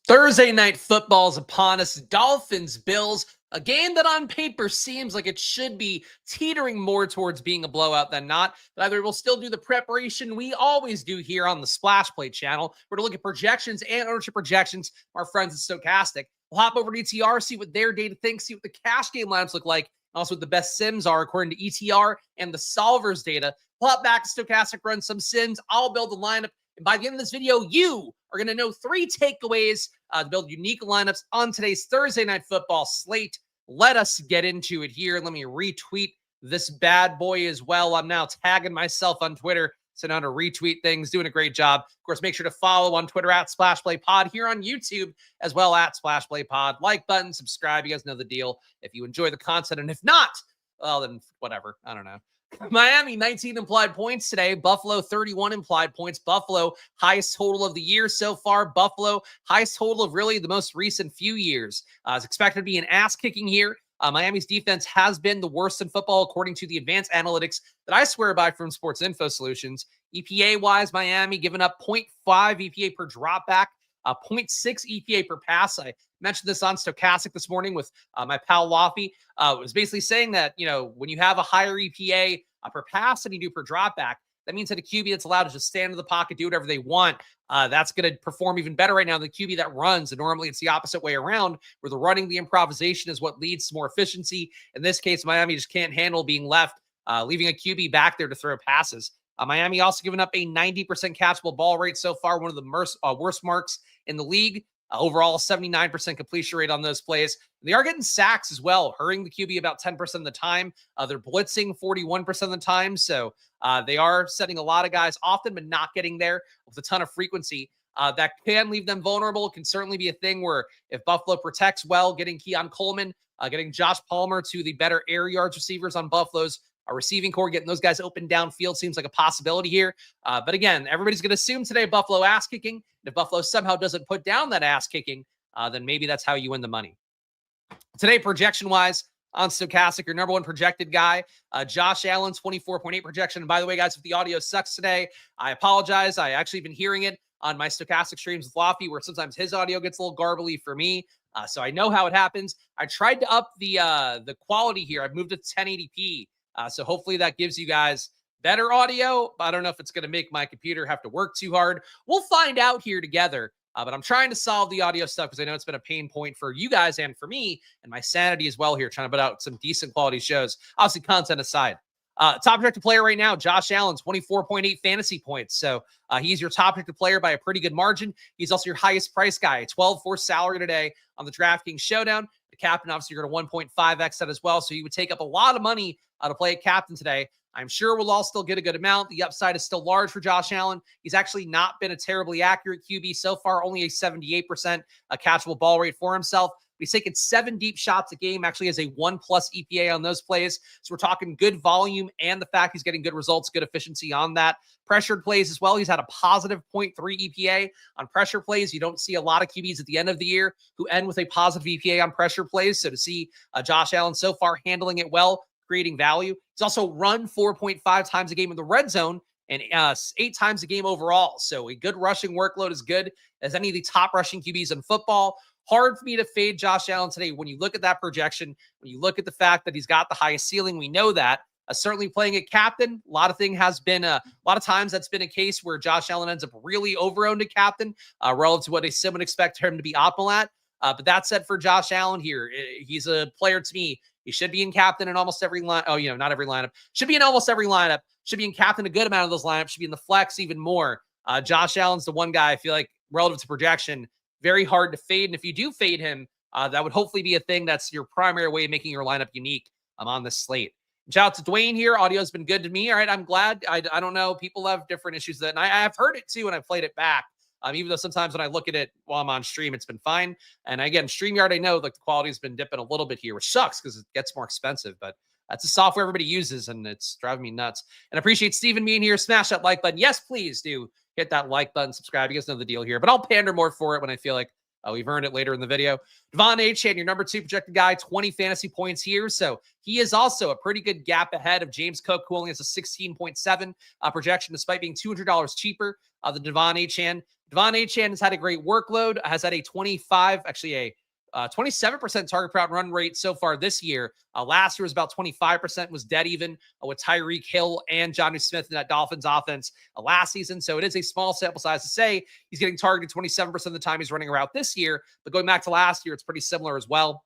Thursday night football is upon us. Dolphins-Bills, a game that on paper seems like it should be teetering more towards being a blowout than not. But either we'll still do the preparation we always do here on the Splash Play channel. We're to look at projections and ownership projections from our friends at Stochastic. We'll hop over to ETR, see what their data thinks, see what the cash game lineups look like, and also what the best sims are according to ETR and the solvers data. We'll hop back to Stochastic, run some sims. I'll build the lineup. And by the end of this video, you are going to know 3 takeaways to build unique lineups on today's Thursday night football slate. Let us get into it here. Let me retweet this bad boy as well. I'm now tagging myself on Twitter, so now to retweet things, doing a great job. Of course, make sure to follow on Twitter at SplashPlayPod, here on YouTube as well at SplashPlayPod. Like button, subscribe. You guys know the deal if you enjoy the content. And if not, well, then whatever. I don't know. Miami, 19 implied points today. Buffalo, 31 implied points. Buffalo, highest total of the year so far. Buffalo, highest total of really the most recent few years. It's expected to be an ass-kicking here. Miami's defense has been the worst in football, according to the advanced analytics that I swear by from Sports Info Solutions. EPA-wise, Miami giving up 0.5 EPA per dropback, 0.6 EPA per pass. I mentioned this on Stochastic this morning with my pal Waffy. It was basically saying that, you know, when you have a higher EPA per pass than you do per dropback, that means that a QB that's allowed to just stand in the pocket, do whatever they want, that's going to perform even better right now than the QB that runs. And normally it's the opposite way around, where the running, the improvisation is what leads to more efficiency. In this case, Miami just can't handle being left, leaving a QB back there to throw passes. Miami also given up a 90% catchable ball rate so far, one of the worst marks in the league. Overall, 79% completion rate on those plays. They are getting sacks as well, hurrying the QB about 10% of the time. They're blitzing 41% of the time. So they are setting a lot of guys often, but not getting there with a ton of frequency. That can leave them vulnerable. It can certainly be a thing where if Buffalo protects well, getting Keon Coleman, getting Josh Palmer to the better air yards receivers on Buffalo's receiving core, getting those guys open downfield seems like a possibility here. But again, everybody's going to assume today Buffalo ass kicking. If Buffalo somehow doesn't put down that ass kicking, then maybe that's how you win the money. Today, projection-wise, on Stochastic, your number one projected guy, Josh Allen, 24.8 projection. And by the way, guys, if the audio sucks today, I apologize. I actually been hearing it on my Stochastic streams with Lofty, where sometimes his audio gets a little garbly for me. So I know how it happens. I tried to up the quality here. I've moved it to 1080p. So hopefully that gives you guys better audio. I don't know if it's going to make my computer have to work too hard. We'll find out here together. But I'm trying to solve the audio stuff because I know it's been a pain point for you guys and for me and my sanity as well here, trying to put out some decent quality shows. Obviously, content aside. Top projected player right now, Josh Allen, 24.8 fantasy points. So he's your top projected player by a pretty good margin. He's also your highest price guy, 12.4 salary today on the DraftKings Showdown. The captain, obviously, you're going to 1.5x that as well. So he would take up a lot of money to play a captain today. I'm sure we'll all still get a good amount. The upside is still large for Josh Allen. He's actually not been a terribly accurate QB so far, only a 78% catchable ball rate for himself. He's taken 7 deep shots a game, actually has a 1+ EPA on those plays. So we're talking good volume and the fact he's getting good results, good efficiency on that. Pressured plays as well. He's had a positive 0.3 EPA on pressure plays. You don't see a lot of QBs at the end of the year who end with a positive EPA on pressure plays. So to see Josh Allen so far handling it well, creating value. He's also run 4.5 times a game in the red zone and 8 times a game overall. So a good rushing workload, as good as any of the top rushing QBs in football. Hard for me to fade Josh Allen today. When you look at that projection, when you look at the fact that he's got the highest ceiling, we know that. Certainly playing at captain, a lot of times that's been a case where Josh Allen ends up really over-owned at captain relative to what a sim would expect him to be optimal at. But that said, for Josh Allen here, he's a player to me. He should be in captain in almost every line. Oh, not every lineup. Should be in almost every lineup. Should be in captain a good amount of those lineups. Should be in the flex even more. Josh Allen's the one guy I feel like relative to projection, very hard to fade. And if you do fade him, that would hopefully be a thing that's your primary way of making your lineup unique on this slate. Shout out to Dwayne here. Audio's been good to me. All right, I'm glad. I don't know. People have different issues that, and I've heard it too when I played it back. Even though sometimes when I look at it while I'm on stream, it's been fine. And again, StreamYard, I know like the quality's been dipping a little bit here, which sucks because it gets more expensive, but that's a software everybody uses and it's driving me nuts. And I appreciate Steven being here. Smash that like button. Yes, please do hit that like button, subscribe. You guys know the deal here, but I'll pander more for it when I feel like we've earned it later in the video. Devon Achane, your number 2 projected guy, 20 fantasy points here. So he is also a pretty good gap ahead of James Cook, who only has a 16.7 projection, despite being $200 cheaper than Devon Achane. Devon Achane has had a great workload, has had a 27% target per route run rate so far this year. Last year was about 25%, was dead even with Tyreek Hill and Jonnu Smith in that Dolphins offense last season. So it is a small sample size to say he's getting targeted 27% of the time he's running a route this year. But going back to last year, it's pretty similar as well.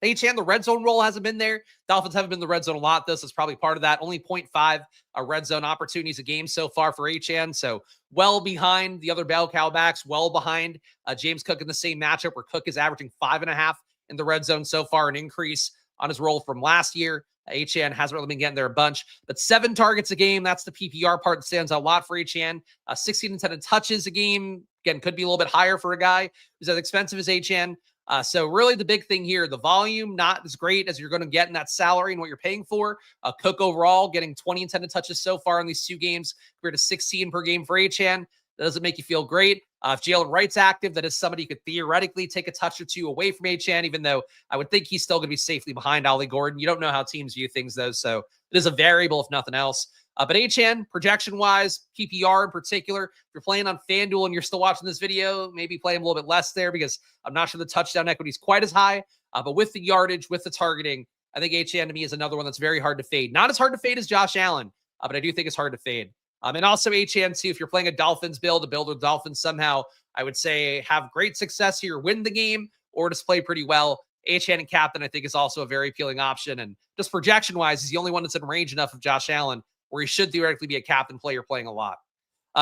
Achane, the red zone role hasn't been there. Dolphins haven't been in the red zone a lot. This is probably part of that. Only 0.5 red zone opportunities a game so far for Achane. So well behind the other bell cow backs, well behind James Cook in the same matchup where Cook is averaging 5.5 in the red zone so far, an increase on his role from last year. Achane hasn't really been getting there a bunch, but 7 targets a game. That's the PPR part that stands out a lot for Achane. 16 intended touches a game. Again, could be a little bit higher for a guy who's as expensive as Achane. So really the big thing here, the volume, not as great as you're going to get in that salary and what you're paying for. Cook overall getting 20 intended touches so far in these 2 games compared to 16 per game for Achane. That doesn't make you feel great. If Jalen Wright's active, that is somebody who could theoretically take a touch or 2 away from Achane, even though I would think he's still going to be safely behind Ollie Gordon. You don't know how teams view things, though, so it is a variable if nothing else. But Achane, projection-wise, PPR in particular, if you're playing on FanDuel and you're still watching this video, maybe play him a little bit less there because I'm not sure the touchdown equity is quite as high. But with the yardage, with the targeting, I think Achane to me is another one that's very hard to fade. Not as hard to fade as Josh Allen, but I do think it's hard to fade. And also Achane, too, if you're playing a Dolphins build, to build with Dolphins somehow, I would say have great success here, win the game, or just play pretty well. Achane and captain, I think, is also a very appealing option. And just projection-wise, he's the only one that's in range enough of Josh Allen where he should theoretically be a captain player playing a lot.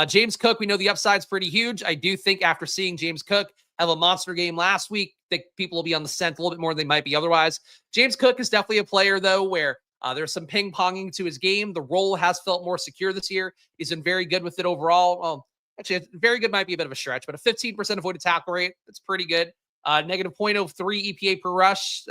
James Cook, we know the upside's pretty huge. I do think after seeing James Cook have a monster game last week, I think people will be on the scent a little bit more than they might be otherwise. James Cook is definitely a player, though, where there's some ping-ponging to his game. The role has felt more secure this year. He's been very good with it overall. Well, actually, very good might be a bit of a stretch, but a 15% avoided tackle rate, that's pretty good. Negative 0.03 EPA per rush,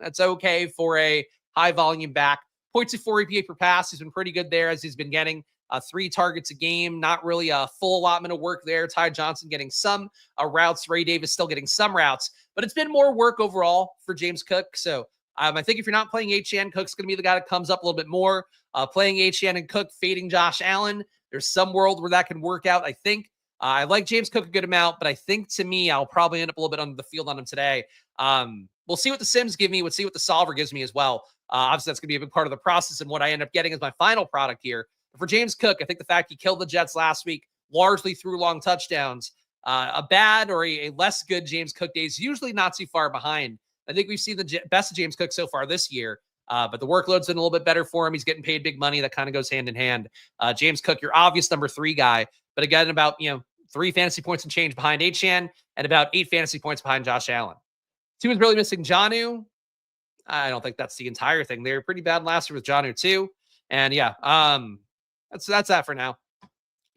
that's okay for a high-volume back. 0.24 EPA per pass. He's been pretty good there as he's been getting 3 targets a game. Not really a full allotment of work there. Ty Johnson getting some routes. Ray Davis still getting some routes. But it's been more work overall for James Cook. So I think if you're not playing Achane, Cook's going to be the guy that comes up a little bit more. Playing Achane and Cook, fading Josh Allen. There's some world where that can work out, I think. I like James Cook a good amount, but I think to me, I'll probably end up a little bit under the field on him today. We'll see what the Sims give me. We'll see what the solver gives me as well. Obviously, that's going to be a big part of the process and what I end up getting as my final product here. But for James Cook, I think the fact he killed the Jets last week, largely through long touchdowns, a bad or a less good James Cook day is usually not too far behind. I think we've seen the best of James Cook so far this year, but the workload's been a little bit better for him. He's getting paid big money. That kind of goes hand in hand. James Cook, your obvious number 3 guy, but again, about 3 fantasy points and change behind Achane and about 8 fantasy points behind Josh Allen. 2 is really missing Jonnu. I don't think that's the entire thing. They were pretty bad last year with Jonnu too. And yeah, that's that for now.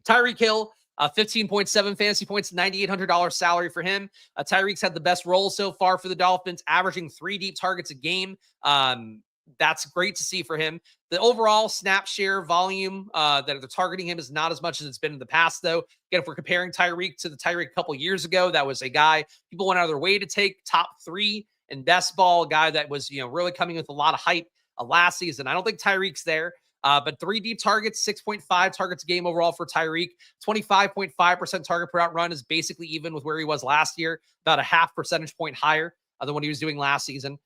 Tyreek Hill, 15.7 fantasy points, $9,800 salary for him. Tyreek's had the best role so far for the Dolphins, averaging 3 deep targets a game. That's great to see for him. The overall snap share volume that they're targeting him is not as much as it's been in the past, though. Again, if we're comparing Tyreek to the Tyreek a couple years ago, that was a guy people went out of their way to take, top 3 in best ball, a guy that was really coming with a lot of hype last season. I don't think Tyreek's there. But 3 deep targets, 6.5 targets a game overall for Tyreek. 25.5% target per out run is basically even with where he was last year, about a half percentage point higher than what he was doing last season.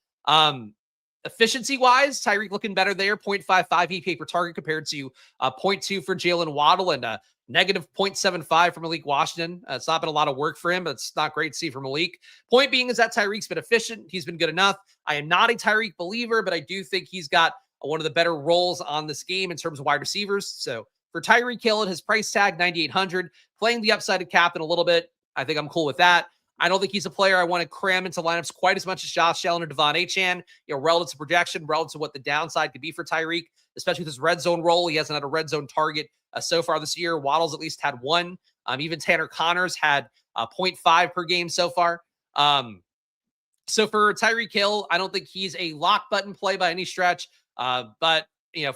Efficiency-wise, Tyreek looking better there, 0.55 EPA per target compared to 0.2 for Jalen Waddle and negative 0.75 for Malik Washington. It's not been a lot of work for him, but it's not great to see for Malik. Point being is that Tyreek's been efficient. He's been good enough. I am not a Tyreek believer, but I do think he's got one of the better roles on this game in terms of wide receivers. So for Tyreek Hill at his price tag, $9,800, playing the upside of captain a little bit, I think I'm cool with that. I don't think he's a player I want to cram into lineups quite as much as Josh Allen or Devon Achane, relative to projection, relative to what the downside could be for Tyreek, especially with his red zone role. He hasn't had a red zone target so far this year. Waddle's at least had 1. Even Tanner Connors had 0.5 per game so far. So for Tyreek Hill, I don't think he's a lock button play by any stretch. But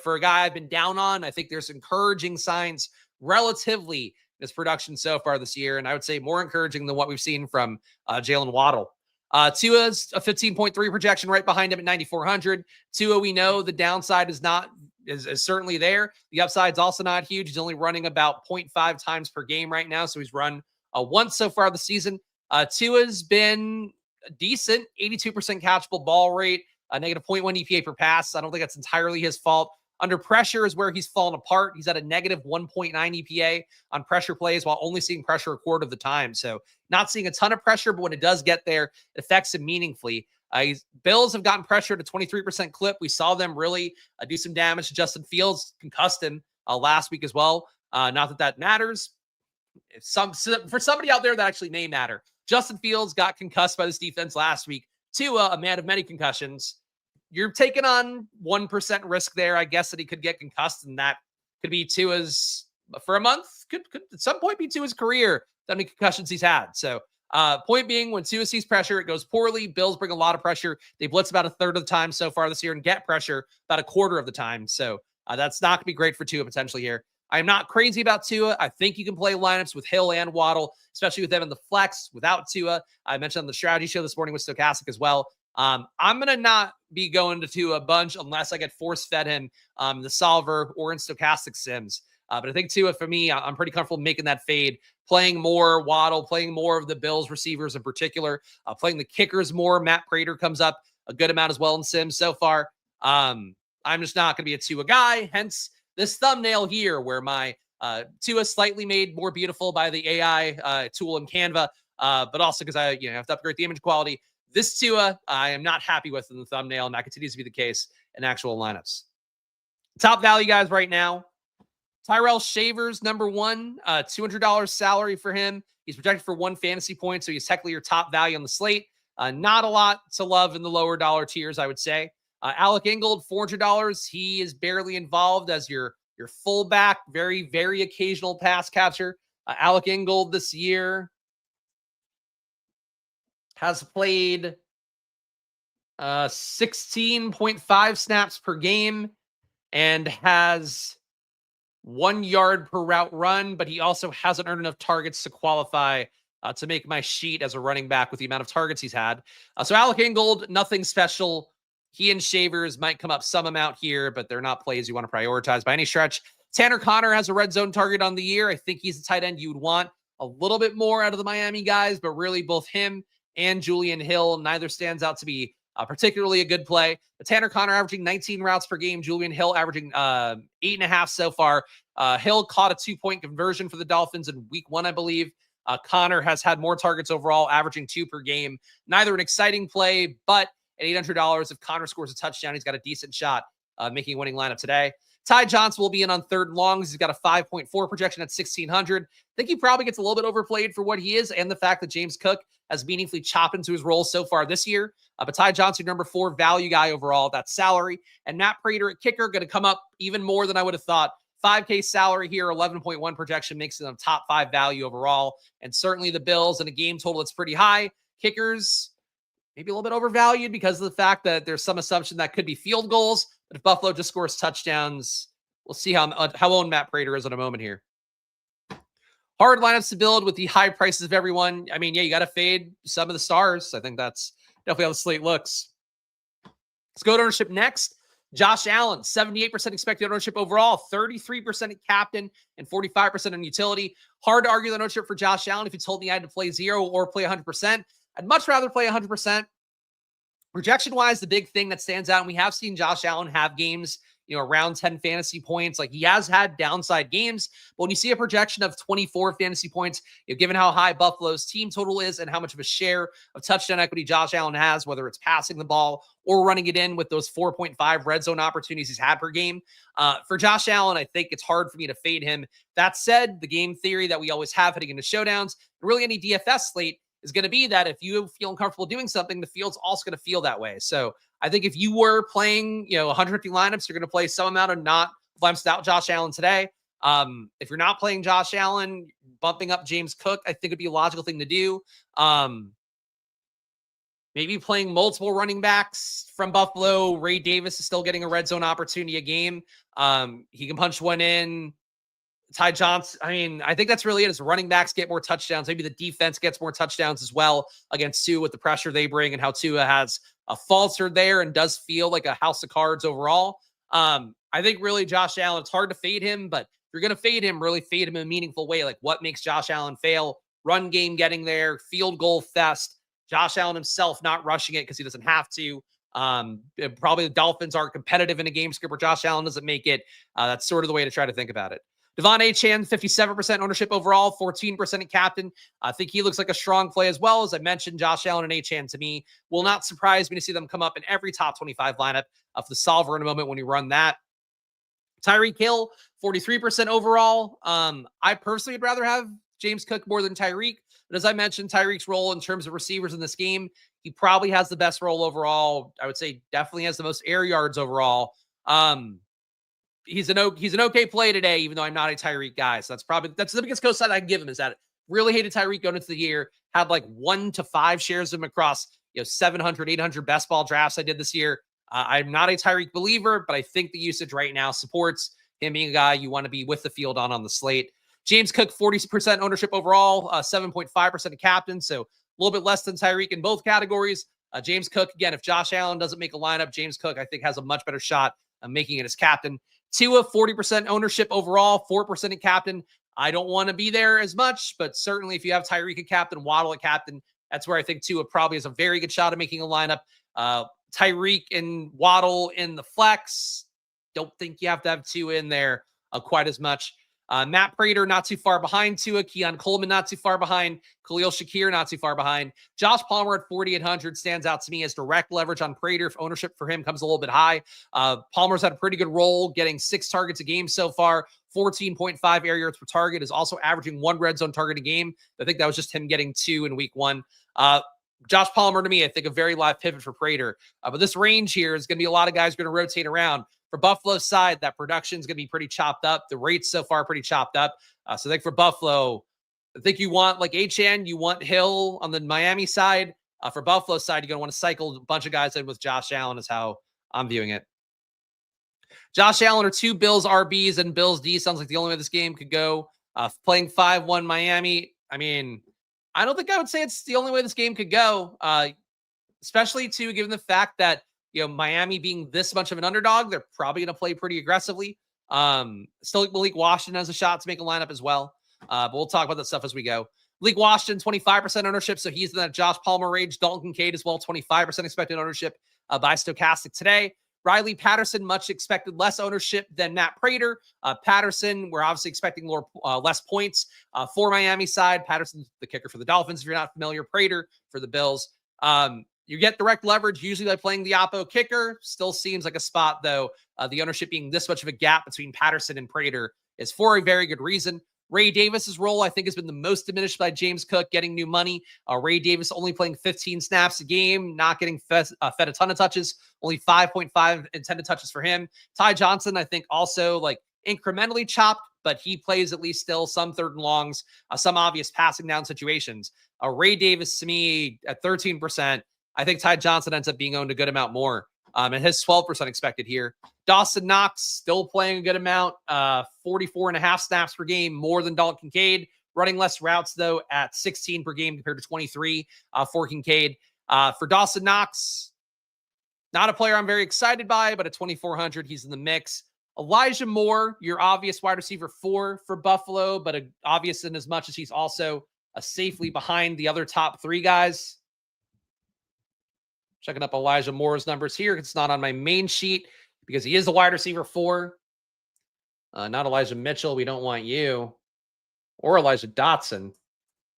for a guy I've been down on, I think there's encouraging signs relatively his production so far this year. And I would say more encouraging than what we've seen from Jalen Waddle. Tua's a 15.3 projection right behind him at 9,400. Tua, we know the downside is certainly there. The upside's also not huge. He's only running about 0.5 times per game right now. So he's run once so far this season. Tua's been decent, 82% catchable ball rate, a negative 0.1 EPA per pass. I don't think that's entirely his fault. Under pressure is where he's fallen apart. He's at a negative 1.9 EPA on pressure plays while only seeing pressure a quarter of the time. So not seeing a ton of pressure, but when it does get there, it affects him meaningfully. Bills have gotten pressure at a 23% clip. We saw them really do some damage to Justin Fields, concussed him last week as well. Not that matters. For somebody out there that actually may matter, Justin Fields got concussed by this defense last week. Tua, a man of many concussions. You're taking on 1% risk there, I guess, that he could get concussed, and that could be Tua's, for a month, could at some point be Tua's career, how many concussions he's had. So point being, when Tua sees pressure, it goes poorly. Bills bring a lot of pressure. They blitz about a third of the time so far this year and get pressure about a quarter of the time. So that's not going to be great for Tua potentially here. I'm not crazy about Tua. I think you can play lineups with Hill and Waddle, especially with them in the flex without Tua. I mentioned on the strategy show this morning with Stochastic as well. I'm going to not be going to Tua a bunch unless I get force-fed him the solver or in Stochastic sims. But I think Tua, for me, I'm pretty comfortable making that fade, playing more Waddle, playing more of the Bills receivers in particular, playing the kickers more. Matt Prater comes up a good amount as well in sims so far. I'm just not going to be a Tua guy, hence this thumbnail here where my Tua slightly made more beautiful by the AI tool in Canva, but also because I have to upgrade the image quality. This Tua, I am not happy with in the thumbnail, and that continues to be the case in actual lineups. Top value guys right now. Tyrell Shavers, number one, $200 salary for him. He's projected for 1 fantasy point, so he's technically your top value on the slate. Not a lot to love in the lower dollar tiers, I would say. Alec Ingold, $400. He is barely involved as your fullback, very, very occasional pass catcher. Alec Ingold this year has played 16.5 snaps per game and has 1 yard per route run, but he also hasn't earned enough targets to qualify to make my sheet as a running back with the amount of targets he's had. So Alec Ingold, nothing special. He and Shavers might come up some amount here, but they're not plays you want to prioritize by any stretch. Tanner Connor has a red zone target on the year. I think he's a tight end you would want a little bit more out of the Miami guys, but really both him and Julian Hill, neither stands out to be particularly a good play. But Tanner Connor averaging 19 routes per game. Julian Hill averaging 8.5 so far. Hill caught a 2-point conversion for the Dolphins in week 1, I believe. Connor has had more targets overall, averaging 2 per game. Neither an exciting play, but at $800, if Connor scores a touchdown, he's got a decent shot making a winning lineup today. Ty Johnson will be in on 3rd and longs. He's got a 5.4 projection at 1,600. I think he probably gets a little bit overplayed for what he is and the fact that James Cook has meaningfully chopped into his role so far this year. But Ty Johnson, number 4 value guy overall, that's salary. And Matt Prater at kicker, going to come up even more than I would have thought. 5K salary here, 11.1 projection makes them top 5 value overall. And certainly the Bills in a game total that's pretty high. Kickers, maybe a little bit overvalued because of the fact that there's some assumption that could be field goals. But if Buffalo just scores touchdowns, we'll see how owned Matt Prater is in a moment here. Hard lineups to build with the high prices of everyone. I mean, yeah, you got to fade some of the stars. I think that's definitely how the slate looks. Let's go to ownership next. Josh Allen, 78% expected ownership overall, 33% at captain, and 45% on utility. Hard to argue the ownership for Josh Allen. If you told me I had to play 0 or play 100%, I'd much rather play 100%. Projection-wise, the big thing that stands out, and we have seen Josh Allen have games, around 10 fantasy points. Like, he has had downside games, but when you see a projection of 24 fantasy points, given how high Buffalo's team total is and how much of a share of touchdown equity Josh Allen has, whether it's passing the ball or running it in with those 4.5 red zone opportunities he's had per game. For Josh Allen, I think it's hard for me to fade him. That said, the game theory that we always have heading into showdowns, really any DFS slate, is going to be that if you feel uncomfortable doing something, the field's also going to feel that way. So I think if you were playing, 150 lineups, you're going to play some amount of not flexed out Josh Allen today. If you're not playing Josh Allen, bumping up James Cook, I think would be a logical thing to do. Maybe playing multiple running backs from Buffalo. Ray Davis is still getting a red zone opportunity a game. He can punch one in. Ty Johnson, I mean, I think that's really it. As running backs get more touchdowns, maybe the defense gets more touchdowns as well against Tua with the pressure they bring and how Tua has a faltered there and does feel like a house of cards overall. I think really Josh Allen, it's hard to fade him, but if you're going to fade him, really fade him in a meaningful way. Like, what makes Josh Allen fail? run game getting there, field goal fest. Josh Allen himself not rushing it because he doesn't have to. Probably the Dolphins are competitive in a game script where Josh Allen doesn't make it. That's sort of the way to try to think about it. Devon Achane, 57% ownership overall, 14% in captain. I think he looks like a strong play as well. As I mentioned, Josh Allen and Achane to me will not surprise me to see them come up in every top 25 lineup of the solver in a moment when you run that. Tyreek Hill, 43% overall. I personally would rather have James Cook more than Tyreek. But as I mentioned, Tyreek's role in terms of receivers in this game, he probably has the best role overall. I would say definitely has the most air yards overall. He's an okay play today, even though I'm not a Tyreek guy. So that's the biggest cosign I can give him, is that really hated Tyreek going into the year, had like 1 to 5 shares of him across 700, 800 best ball drafts I did this year. I'm not a Tyreek believer, but I think the usage right now supports him being a guy you want to be with the field on the slate. James Cook, 40% ownership overall, 7.5% of captain, so a little bit less than Tyreek in both categories. James Cook, again, if Josh Allen doesn't make a lineup, James Cook, I think, has a much better shot of making it as captain. Tua, 40% ownership overall, 4% in captain. I don't want to be there as much, but certainly if you have Tyreek at captain, Waddle at captain, that's where I think Tua probably has a very good shot of making a lineup. Tyreek and Waddle in the flex. Don't think you have to have Tua in there quite as much. Matt Prater, not too far behind Tua. Keon Coleman, not too far behind. Khalil Shakir, not too far behind. Josh Palmer at 4,800 stands out to me as direct leverage on Prater. If ownership for him comes a little bit high. Palmer's had a pretty good role, getting 6 targets a game so far. 14.5 air yards per target, is also averaging 1 red zone target a game. I think that was just him getting 2 in week 1. Josh Palmer, to me, I think a very live pivot for Prater. But this range here is going to be a lot of guys going to rotate around. For Buffalo's side, that production is going to be pretty chopped up. The rates so far are pretty chopped up. So I think for Buffalo, I think you want like Achane, you want Hill on the Miami side. For Buffalo's side, you're going to want to cycle a bunch of guys in with Josh Allen is how I'm viewing it. Josh Allen or 2 Bills RBs and Bills D sounds like the only way this game could go. Playing 5-1 Miami. I mean, I don't think I would say it's the only way this game could go, especially too, given the fact that, Miami being this much of an underdog, they're probably going to play pretty aggressively. Still like Malik Washington has a shot to make a lineup as well. But we'll talk about that stuff as we go. Malik Washington, 25% ownership. So he's in that Josh Palmer range. Dalton Kincaid as well, 25% expected ownership by Stochastic today. Riley Patterson, much expected less ownership than Matt Prater. Patterson, we're obviously expecting less points for Miami side. Patterson's the kicker for the Dolphins, if you're not familiar. Prater for the Bills. You get direct leverage usually by playing the Oppo kicker. Still seems like a spot, though. The ownership being this much of a gap between Patterson and Prater is for a very good reason. Ray Davis's role, I think, has been the most diminished by James Cook getting new money. Ray Davis only playing 15 snaps a game, not getting fed a ton of touches, only 5.5 intended touches for him. Ty Johnson, I think, also like incrementally chopped, but he plays at least still some 3rd and longs, some obvious passing down situations. Ray Davis, to me, at 13%, I think Ty Johnson ends up being owned a good amount more. And his 12% expected here. Dawson Knox still playing a good amount, 44.5 snaps per game, more than Dalton Kincaid. Running less routes, though, at 16 per game compared to 23 for Kincaid. For Dawson Knox, not a player I'm very excited by, but at 2,400, he's in the mix. Elijah Moore, your obvious wide receiver 4 for Buffalo, but obvious in as much as he's also safely behind the other top 3 guys. Checking up Elijah Moore's numbers here. It's not on my main sheet because he is the wide receiver 4. Not Elijah Mitchell. We don't want you. Or Elijah Dotson.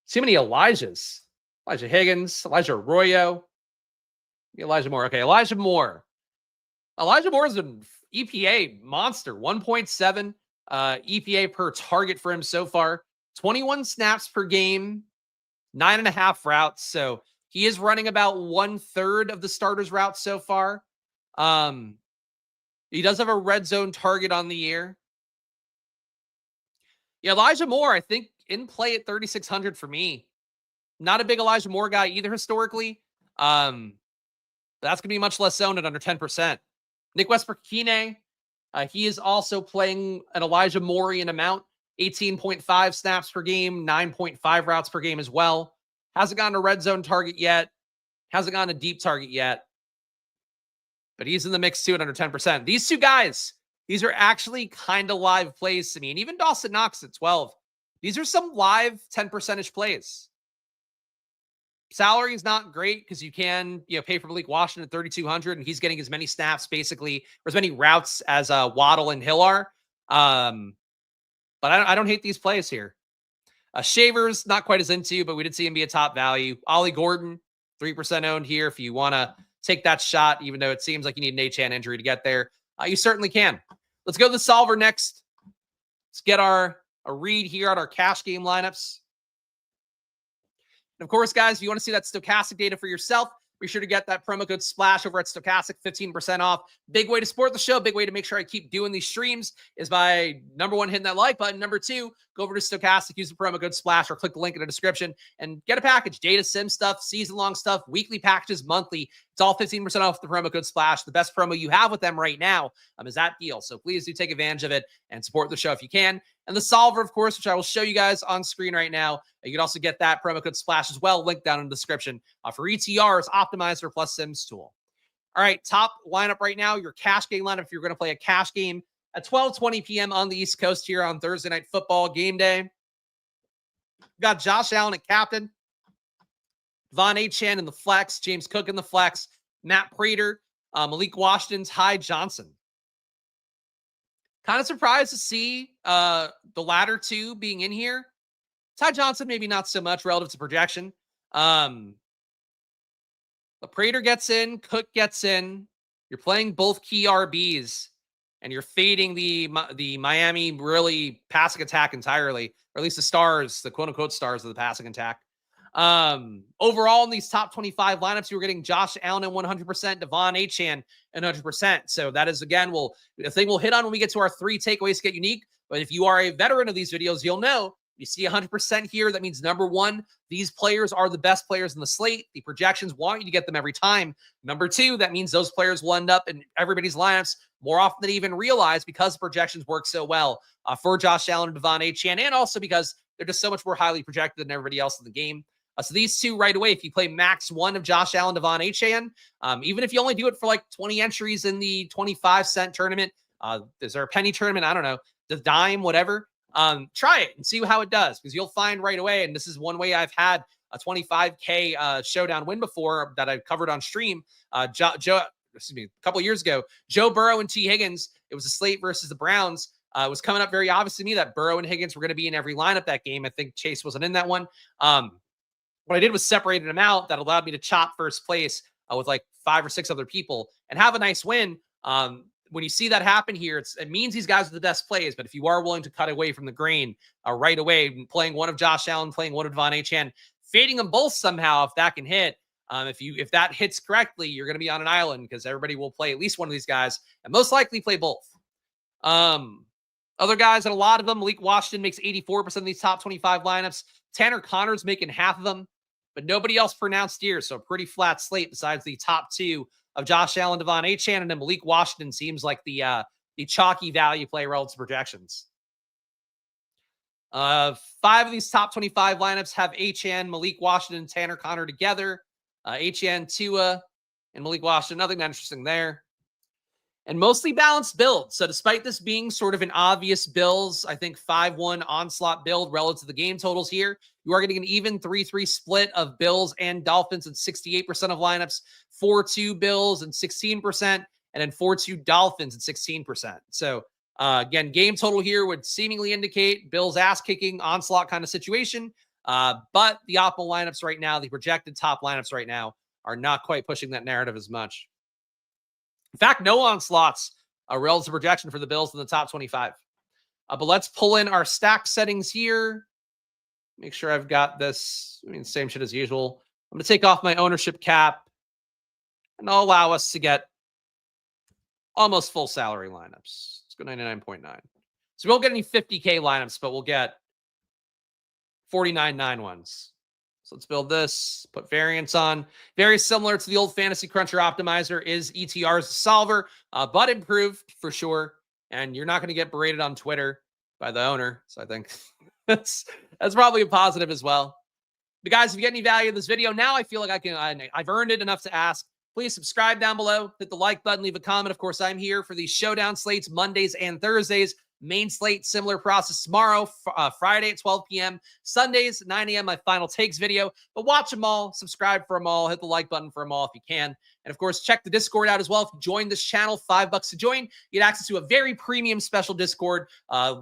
Too many Elijahs. Elijah Higgins, Elijah Arroyo. Elijah Moore. Okay, Elijah Moore. Elijah Moore is an EPA monster. 1.7 EPA per target for him so far. 21 snaps per game. 9.5 routes. So he is running about 1/3 of the starters' routes so far. He does have a red zone target on the year. Yeah, Elijah Moore, I think, in play at 3,600 for me. Not a big Elijah Moore guy either historically. But that's going to be much less owned at under 10%. Nick Westbrook-Kine, he is also playing an Elijah Moore-ian amount. 18.5 snaps per game, 9.5 routes per game as well. Hasn't gotten a red zone target yet. Hasn't gotten a deep target yet. But he's in the mix too at under 10%. These 2 guys, these are actually kind of live plays to me. And even Dawson Knox at 12. These are some live 10% plays. Salary is not great because you can, pay for Malik Washington at 3,200, and he's getting as many snaps basically, or as many routes as Waddle and Hill are. But I don't hate these plays here. Shavers, not quite as into, but we did see him be a top value. Ollie Gordon, 3% owned here. If you want to take that shot, even though it seems like you need an Achane injury to get there, you certainly can. Let's go to the solver next. Let's get a read here on our cash game lineups. And of course, guys, if you want to see that stochastic data for yourself, be sure to get that promo code SPLASH over at Stochastic, 15% off. Big way to support the show, big way to make sure I keep doing these streams is by, number one, hitting that like button. Number two, go over to Stochastic, use the promo code SPLASH, or click the link in the description and get a package. Data sim stuff, season-long stuff, weekly packages, monthly. It's all 15% off the promo code SPLASH. The best promo you have with them right now is that deal. So please do take advantage of it and support the show if you can. And the solver, of course, which I will show you guys on screen right now. You can also get that promo code SPLASH as well, link down in the description for ETR's Optimizer plus Sims tool. All right, top lineup right now, your cash game lineup if you're going to play a cash game at 12:20 p.m. on the East Coast here on Thursday Night Football game day. We've got Josh Allen at captain, Devon Achane in the flex, James Cook in the flex, Matt Prater, Malik Washington's Ty Johnson. Kind of surprised to see the latter two being in here. Ty Johnson, maybe not so much relative to projection. The Prater gets in, Cook gets in. You're playing both key RBs, and you're fading the Miami really passing attack entirely, or at least the stars, the quote-unquote stars of the passing attack. Overall, in these top 25 lineups, you were getting Josh Allen at 100%, Devon Achane at 100%. So that is, again, a thing we'll hit on when we get to our 3 takeaways to get unique. But if you are a veteran of these videos, you'll know you see 100% here. That means, number one, these players are the best players in the slate. The projections want you to get them every time. Number two, that means those players will end up in everybody's lineups more often than even realize because the projections work so well for Josh Allen and Devon Achane, and also because they're just so much more highly projected than everybody else in the game. So these two right away, if you play max one of Josh Allen, Devon Achane, even if you only do it for like 20 entries in the 25-cent tournament, is there a penny tournament? I don't know, the dime, whatever. Try it and see how it does, because you'll find right away, and this is one way I've had a 25K showdown win before that I've covered on stream. A couple years ago, Joe Burrow and T. Higgins. It was a slate versus the Browns. It was coming up very obvious to me that Burrow and Higgins were going to be in every lineup that game. I think Chase wasn't in that one. What I did was separated them out. That allowed me to chop first place with like 5 or 6 other people and have a nice win. When you see that happen here, it means these guys are the best plays. But if you are willing to cut away from the grain right away, playing one of Josh Allen, playing one of Devon Achane, fading them both somehow, if that can hit, if that hits correctly, you're going to be on an island because everybody will play at least one of these guys and most likely play both. Other guys, and a lot of them, Malik Washington makes 84% of these top 25 lineups. Tanner Connor's making half of them, but nobody else pronounced here. So a pretty flat slate besides the top 2 of Josh Allen, Devon Achane, and then Malik Washington seems like the chalky value play relative to projections. 5 of these top 25 lineups have Achane, Malik Washington, and Tanner Connor together. Achane, Tua, and Malik Washington. Nothing that interesting there. And mostly balanced build. So despite this being sort of an obvious Bills, I think 5-1 onslaught build relative to the game totals here, you are getting an even 3-3 split of Bills and Dolphins at 68% of lineups, 4-2 Bills and 16%, and then 4-2 Dolphins at 16%. So again, game total here would seemingly indicate Bills ass-kicking onslaught kind of situation. But the optimal lineups right now, the projected top lineups right now, are not quite pushing that narrative as much. In fact, no onslaughts relative projection for the Bills in the top 25. But let's pull in our stack settings here. Make sure I've got this. Same shit as usual. I'm going to take off my ownership cap, and I'll allow us to get almost full salary lineups. Let's go 99.9. So we won't get any 50K lineups, but we'll get 49.9 ones. So let's build this, put variants on. Very similar to the old Fantasy Cruncher Optimizer is ETR's solver, but improved for sure. And you're not going to get berated on Twitter by the owner. So I think that's probably a positive as well. But guys, if you get any value in this video, now I feel like I've earned it enough to ask. Please subscribe down below, hit the like button, leave a comment. Of course, I'm here for these showdown slates Mondays and Thursdays, Main slate, similar process tomorrow, Friday at 12 p.m., Sundays, 9 a.m., my final takes video. But watch them all, subscribe for them all, hit the like button for them all if you can. And of course, check the Discord out as well. If you join this channel, $5 to join, you get access to a very premium special Discord,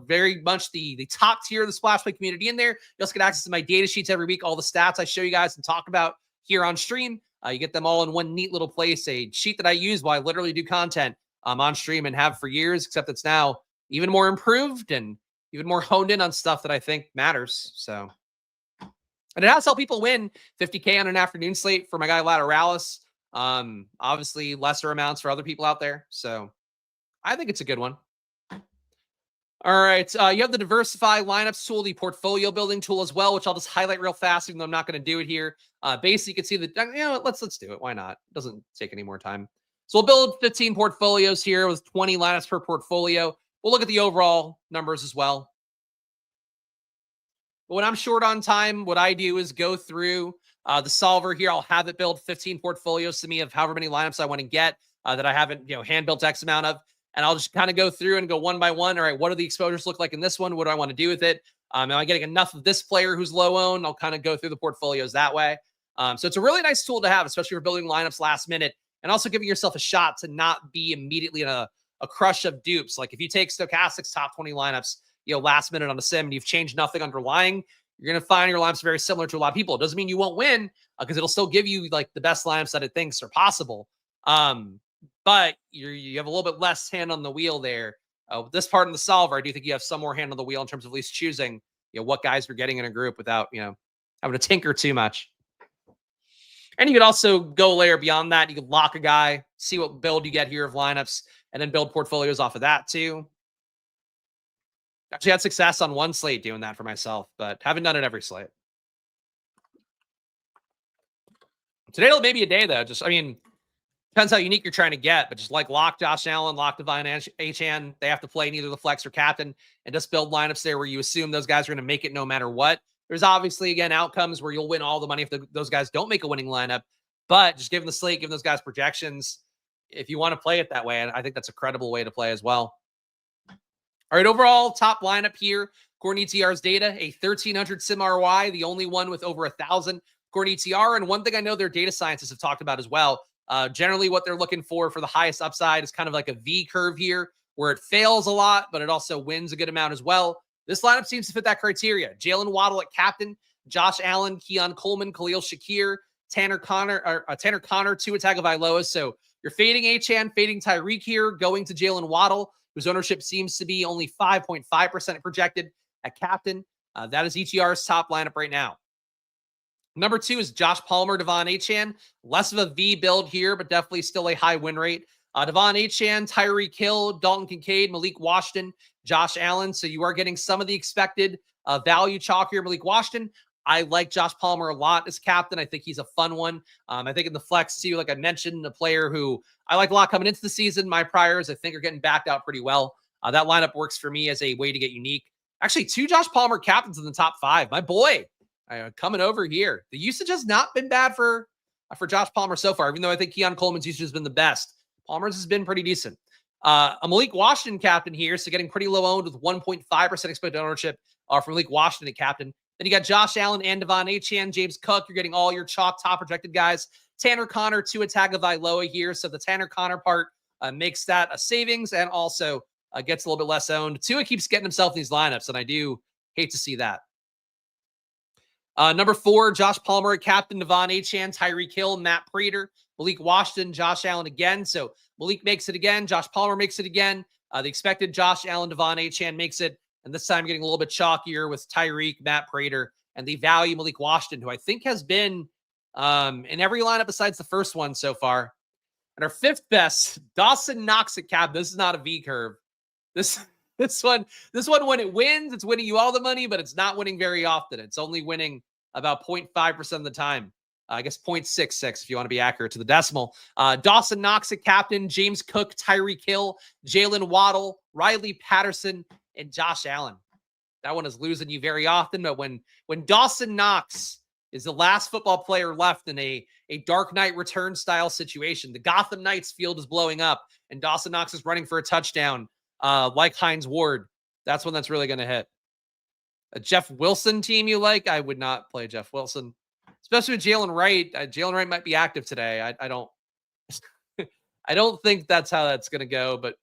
very much the top tier of the Splash Play community in there. You also get access to my data sheets every week, all the stats I show you guys and talk about here on stream. You get them all in one neat little place, a sheet that I use while I literally do content on stream and have for years, except it's now even more improved and even more honed in on stuff that I think matters. So, and it has helped people win 50K on an afternoon slate for my guy Lateralis. Obviously lesser amounts for other people out there. So I think it's a good one. All right. You have the diversify lineups tool, the portfolio building tool as well, which I'll just highlight real fast, even though I'm not going to do it here. Basically, you can see the, let's do it. Why not? It doesn't take any more time. So we'll build 15 portfolios here with 20 lineups per portfolio. We'll look at the overall numbers as well. But when I'm short on time, what I do is go through the solver here. I'll have it build 15 portfolios to me of however many lineups I want to get that I haven't, hand built X amount of. And I'll just kind of go through and go one by one. All right, what do the exposures look like in this one? What do I want to do with it? Am I getting enough of this player who's low owned? I'll kind of go through the portfolios that way. So it's a really nice tool to have, especially for building lineups last minute and also giving yourself a shot to not be immediately in a crush of dupes. Like if you take Stochastic's top 20 lineups, last minute on the sim and you've changed nothing underlying, you're going to find your lineups very similar to a lot of people. It doesn't mean you won't win because it'll still give you like the best lineups that it thinks are possible. But you have a little bit less hand on the wheel there. This part in the solver, I do think you have some more hand on the wheel in terms of at least choosing, what guys you're getting in a group without, having to tinker too much. And you could also go a layer beyond that. You could lock a guy, see what build you get here of lineups, and then build portfolios off of that too. Actually had success on one slate doing that for myself, but haven't done it every slate. Today may be a day though. Depends how unique you're trying to get, but just like lock Josh Allen, lock Devine Achane. They have to play neither the flex or captain and just build lineups there where you assume those guys are going to make it no matter what. There's obviously, again, outcomes where you'll win all the money if those guys don't make a winning lineup, but just give them the slate, give those guys projections if you want to play it that way. And I think that's a credible way to play as well. All right, overall top lineup here. According to ETR's data, a 1,300 sim ROI, the only one with over 1,000 according to ETR. And one thing I know their data scientists have talked about as well, generally what they're looking for the highest upside is kind of like a V curve here where it fails a lot, but it also wins a good amount as well. This lineup seems to fit that criteria. Jalen Waddle at captain, Josh Allen, Keon Coleman, Khalil Shakir, Tanner Connor, Tua Tagovailoa. So you're fading Achane, fading Tyreek here, going to Jalen Waddle, whose ownership seems to be only 5.5% projected at captain. That is ETR's top lineup right now. Number 2 is Josh Palmer, Devon Achane. Less of a V build here, but definitely still a high win rate. Devon Achane, Tyreek Hill, Dalton Kincaid, Malik Washington, Josh Allen. So you are getting some of the expected value chalk here. Malik Washington. I like Josh Palmer a lot as captain. I think he's a fun one. I think in the flex too, like I mentioned, a player who I like a lot coming into the season. My priors, I think, are getting backed out pretty well. That lineup works for me as a way to get unique. Actually, 2 Josh Palmer captains in the top 5. My boy, coming over here. The usage has not been bad for Josh Palmer so far, even though I think Keon Coleman's usage has been the best. Palmer's has been pretty decent. A Malik Washington captain here, so getting pretty low owned with 1.5% expected ownership from Malik Washington at captain. Then you got Josh Allen and Devon Achane, James Cook. You're getting all your chalk top projected guys. Tanner Connor, Tua Tagovailoa here. So the Tanner Connor part makes that a savings and also gets a little bit less owned. Tua keeps getting himself in these lineups, and I do hate to see that. Number 4, Josh Palmer at captain, Devon Achane, Tyreek Hill, Matt Prater, Malik Washington, Josh Allen again. So Malik makes it again. Josh Palmer makes it again. The expected Josh Allen, Devon Achane makes it. And this time getting a little bit chalkier with Tyreek, Matt Prater, and the value Malik Washington, who I think has been in every lineup besides the first one so far. And our 5th best, Dawson Knox at cap. This is not a V curve. This one, when it wins, it's winning you all the money, but it's not winning very often. It's only winning about 0.5% of the time. I guess 0.66 if you want to be accurate to the decimal. Dawson Knox at captain, James Cook, Tyreek Hill, Jalen Waddle, Riley Patterson, and Josh Allen. That one is losing you very often, but when Dawson Knox is the last football player left in a Dark Knight Return style situation, the Gotham Knights field is blowing up, and Dawson Knox is running for a touchdown like Hines Ward. That's one that's really going to hit. A Jeff Wilson team you like? I would not play Jeff Wilson, especially with Jalen Wright. Jalen Wright might be active today. I don't, I don't think that's how that's going to go, but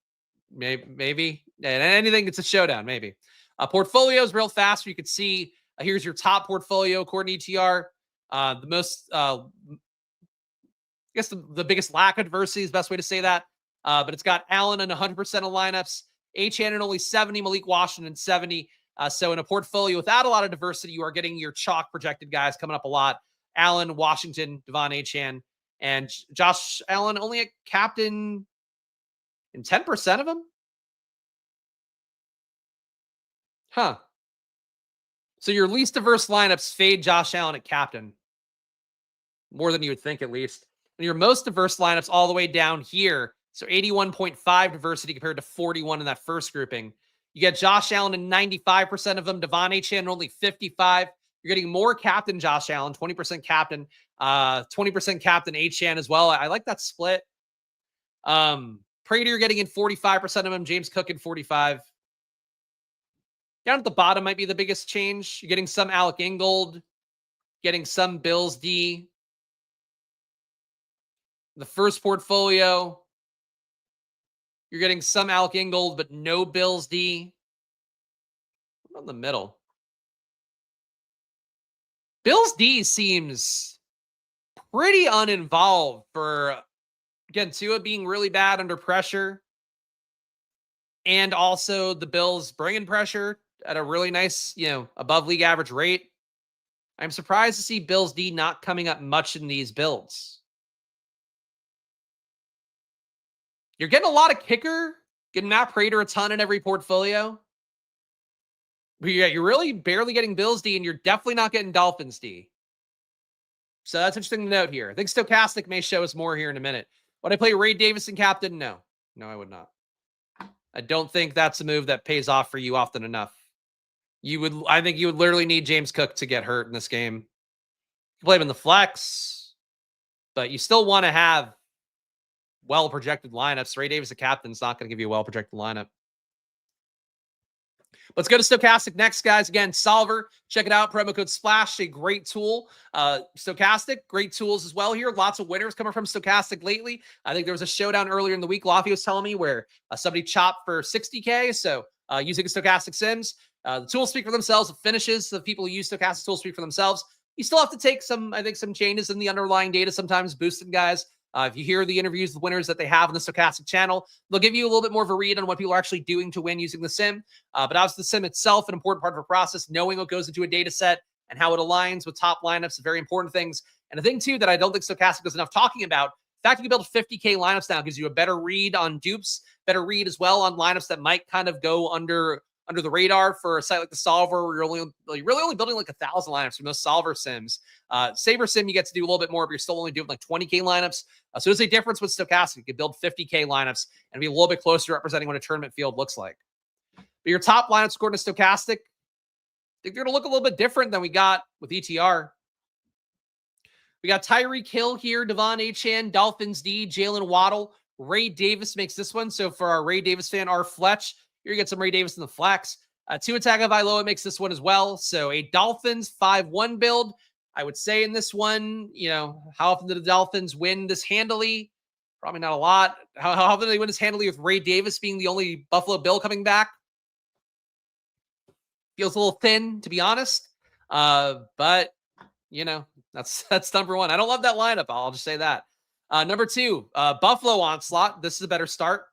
maybe. And anything, it's a showdown, maybe. Portfolios real fast. You could see here's your top portfolio according to ETR. The most, I guess the biggest lack of diversity is the best way to say that. But it's got Allen in 100% of lineups, Achane in only 70, Malik Washington 70. So in a portfolio without a lot of diversity, you are getting your chalk projected guys coming up a lot. Allen, Washington, Devon Achane, and Josh Allen only a captain in 10% of them? Huh. So your least diverse lineups fade Josh Allen at captain. More than you would think, at least. And your most diverse lineups all the way down here. So 81.5 diversity compared to 41 in that first grouping. You get Josh Allen in 95% of them. Devon Achane only 55. You're getting more captain Josh Allen, 20% captain, 20% captain Achane as well. I like that split. Prater, you're getting in 45% of them. James Cook in 45. Down at the bottom might be the biggest change. You're getting some Alec Ingold, getting some Bills D. The first portfolio, you're getting some Alec Ingold, but no Bills D. What about the middle? Bills D seems pretty uninvolved for, again, Tua being really bad under pressure. And also the Bills bringing pressure at a really nice, above league average rate. I'm surprised to see Bills D not coming up much in these builds. You're getting a lot of kicker, getting Matt Prater a ton in every portfolio. But yeah, you're really barely getting Bills D, and you're definitely not getting Dolphins D. So that's interesting to note here. I think Stochastic may show us more here in a minute. Would I play Ray Davis and captain? No. No, I would not. I don't think that's a move that pays off for you often enough. I think you would literally need James Cook to get hurt in this game. You play him in the flex, but you still want to have well-projected lineups. Ray Davis, a captain, is not going to give you a well-projected lineup. Let's go to Stochastic next, guys. Again, Solver, check it out. Promo code SPLASH, a great tool. Stochastic, great tools as well here. Lots of winners coming from Stochastic lately. I think there was a showdown earlier in the week, Laffy was telling me, where somebody chopped for 60K. So using Stochastic Sims, the tools speak for themselves. The finishes of people who use Stochastic tools speak for themselves. You still have to take some changes in the underlying data, sometimes boosting guys. If you hear the interviews with winners that they have on the Stochastic channel, they'll give you a little bit more of a read on what people are actually doing to win using the sim. But obviously the sim itself, an important part of the process, knowing what goes into a data set and how it aligns with top lineups, very important things. And the thing too that I don't think Stochastic does enough talking about, the fact you can build 50K lineups now gives you a better read on dupes, better read as well on lineups that might kind of go under the radar for a site like the Solver, where you're really only building like 1,000 lineups for most Solver sims. Saber Sim, you get to do a little bit more, but you're still only doing like 20K lineups. So there's a difference with Stochastic. You can build 50K lineups and be a little bit closer to representing what a tournament field looks like. But your top lineups according to Stochastic, I think they're going to look a little bit different than we got with ETR. We got Tyreek Hill here, Devon Achane, Dolphins D, Jalen Waddle. Ray Davis makes this one. So for our Ray Davis fan, R. Fletch, you're going to get some Ray Davis in the flex. Tua Tagovailoa makes this one as well. So a Dolphins 5-1 build. I would say in this one, how often do the Dolphins win this handily? Probably not a lot. How often do they win this handily with Ray Davis being the only Buffalo Bill coming back? Feels a little thin, to be honest. But, that's number one. I don't love that lineup. I'll just say that. Number two, Buffalo Onslaught. This is a better start.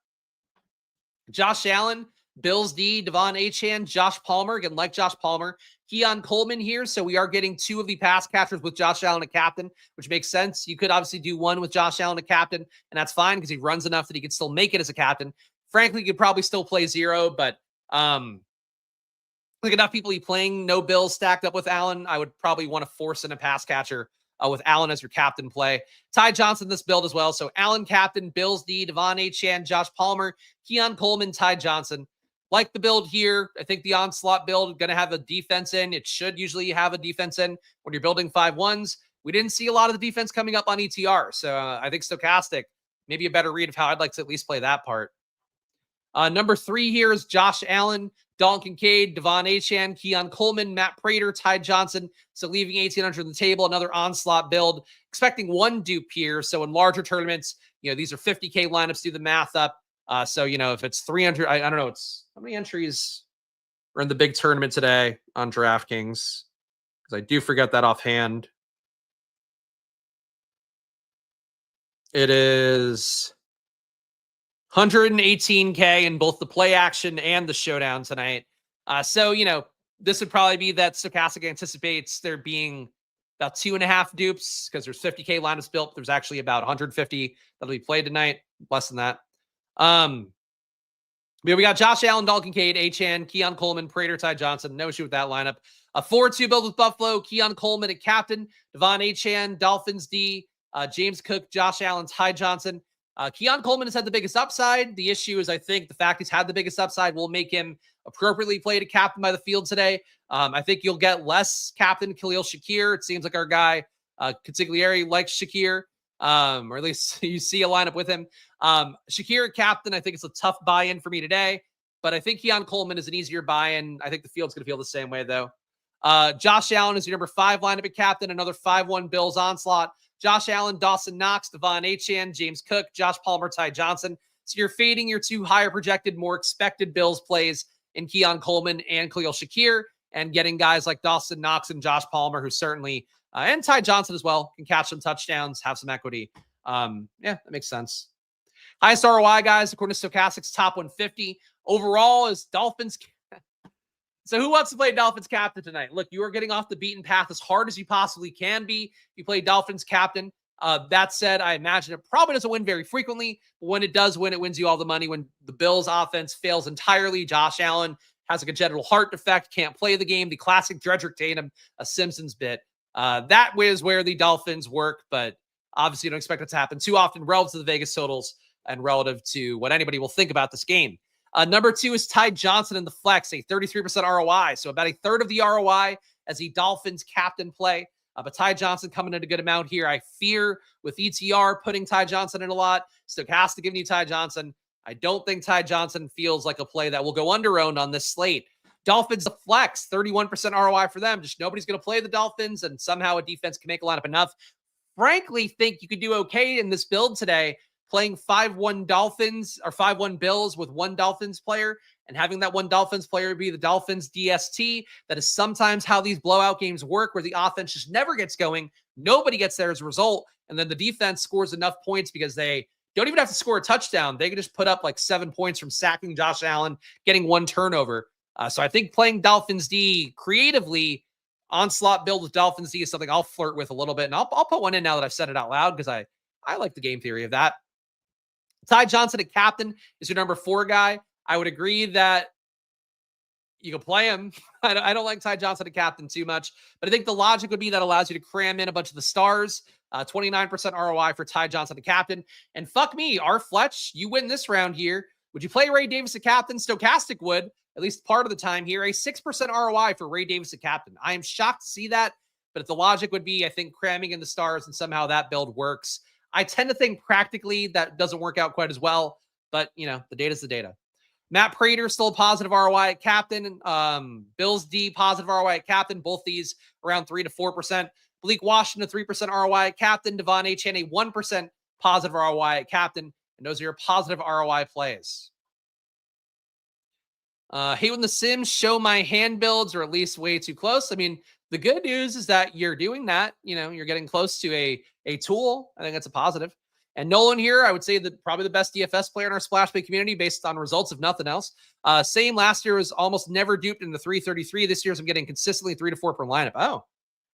Josh Allen, Bills D, Devon Achane, Josh Palmer. Again, like Josh Palmer. Keon Coleman here. So we are getting two of the pass catchers with Josh Allen a captain, which makes sense. You could obviously do one with Josh Allen a captain, and that's fine because he runs enough that he can still make it as a captain. Frankly, you could probably still play zero, but look, enough people playing no Bills stacked up with Allen. I would probably want to force in a pass catcher with Allen as your captain play. Ty Johnson this build as well. So Allen captain, Bills D, Devon Achane, Josh Palmer, Keon Coleman, Ty Johnson. Like the build here. I think the Onslaught build going to have a defense in. It should usually have a defense in when you're building 5-1s. We didn't see a lot of the defense coming up on ETR. So I think Stochastic, maybe a better read of how I'd like to at least play that part. Number three here is Josh Allen, Dalton Kincaid, Devon Achane, Keon Coleman, Matt Prater, Ty Johnson. So leaving 1,800 on the table, another onslaught build. Expecting one dupe here. So in larger tournaments, these are 50K lineups. Do the math up. So, if it's 300, I don't know. It's how many entries are in the big tournament today on DraftKings? Because I do forget that offhand. It is 118K in both the play action and the showdown tonight. So, this would probably be that Stochastic anticipates there being about 2.5 dupes because there's 50K lineups built. There's actually about 150 that'll be played tonight. Less than that. We got Josh Allen, Dalton Kincaid, Achane, Keon Coleman, Prater, Ty Johnson. No issue with that lineup. A 4-2 build with Buffalo, Keon Coleman at captain, Devon Achane, Dolphins D, James Cook, Josh Allen, Ty Johnson. Keon Coleman has had the biggest upside. The issue is, I think, the fact he's had the biggest upside will make him appropriately played a captain by the field today. I think you'll get less captain Khalil Shakir. It seems like our guy, Consigliere, likes Shakir, or at least you see a lineup with him. Shakir captain, I think it's a tough buy-in for me today, but I think Keon Coleman is an easier buy-in. I think the field's going to feel the same way, though. Josh Allen is your number 5 lineup at captain, another 5-1 Bills onslaught. Josh Allen, Dawson Knox, Devon Achane, James Cook, Josh Palmer, Ty Johnson. So you're fading your 2 higher projected, more expected Bills plays in Keon Coleman and Khalil Shakir, and getting guys like Dawson Knox and Josh Palmer, who certainly, and Ty Johnson as well, can catch some touchdowns, have some equity. Yeah, that makes sense. Highest ROI, guys, according to Stochastic's top 150. Overall is Dolphins. So who wants to play Dolphins captain tonight? Look, you are getting off the beaten path as hard as you possibly can be. You play Dolphins captain. That said, I imagine it probably doesn't win very frequently, but when it does win, it wins you all the money. When the Bills offense fails entirely, Josh Allen has a congenital heart defect, can't play the game, the classic Dredrick Tatum, a Simpsons bit. That is where the Dolphins work, but obviously you don't expect it to happen too often relative to the Vegas totals and relative to what anybody will think about this game. Number 2 is Ty Johnson in the flex, a 33% ROI. So about a third of the ROI as the Dolphins captain play. But Ty Johnson coming in a good amount here. I fear with ETR putting Ty Johnson in a lot. Stochastic giving you Ty Johnson. I don't think Ty Johnson feels like a play that will go under-owned on this slate. Dolphins, the flex, 31% ROI for them. Just nobody's going to play the Dolphins, and somehow a defense can make a lineup enough. Frankly, think you could do okay in this build today, playing 5-1 Dolphins or 5-1 Bills with 1 Dolphins player and having that 1 Dolphins player be the Dolphins DST. That is sometimes how these blowout games work, where the offense just never gets going. Nobody gets there as a result. And then the defense scores enough points because they don't even have to score a touchdown. They can just put up like 7 points from sacking Josh Allen, getting 1 turnover. So I think playing Dolphins D creatively, onslaught build with Dolphins D is something I'll flirt with a little bit. And I'll put one in now that I've said it out loud because I like the game theory of that. Ty Johnson at captain is your number 4 guy. I would agree that you can play him. I don't like Ty Johnson at captain too much, but I think the logic would be that allows you to cram in a bunch of the stars. 29% ROI for Ty Johnson at captain. And fuck me, R. Fletch, you win this round here. Would you play Ray Davis at captain? Stochastic would, at least part of the time here. A 6% ROI for Ray Davis at captain. I am shocked to see that, but if the logic would be, I think, cramming in the stars and somehow that build works. I tend to think practically that doesn't work out quite as well, but, the data's the data. Matt Prater, still a positive ROI at captain. Bills D, positive ROI at captain. Both these around 3 to 4%. Malik Washington, 3% ROI at captain. Devon Achane, a 1% positive ROI at captain. And those are your positive ROI plays. Hate when the Sims show my hand builds, or at least way too close. I mean, the good news is that you're doing that. You're getting close to a tool. I think that's a positive. And Nolan here, I would say that probably the best DFS player in our Splash Pay community based on results, if nothing else. Same last year, was almost never duped in the 333. This year's I'm getting consistently 3 to 4 per lineup. Oh, all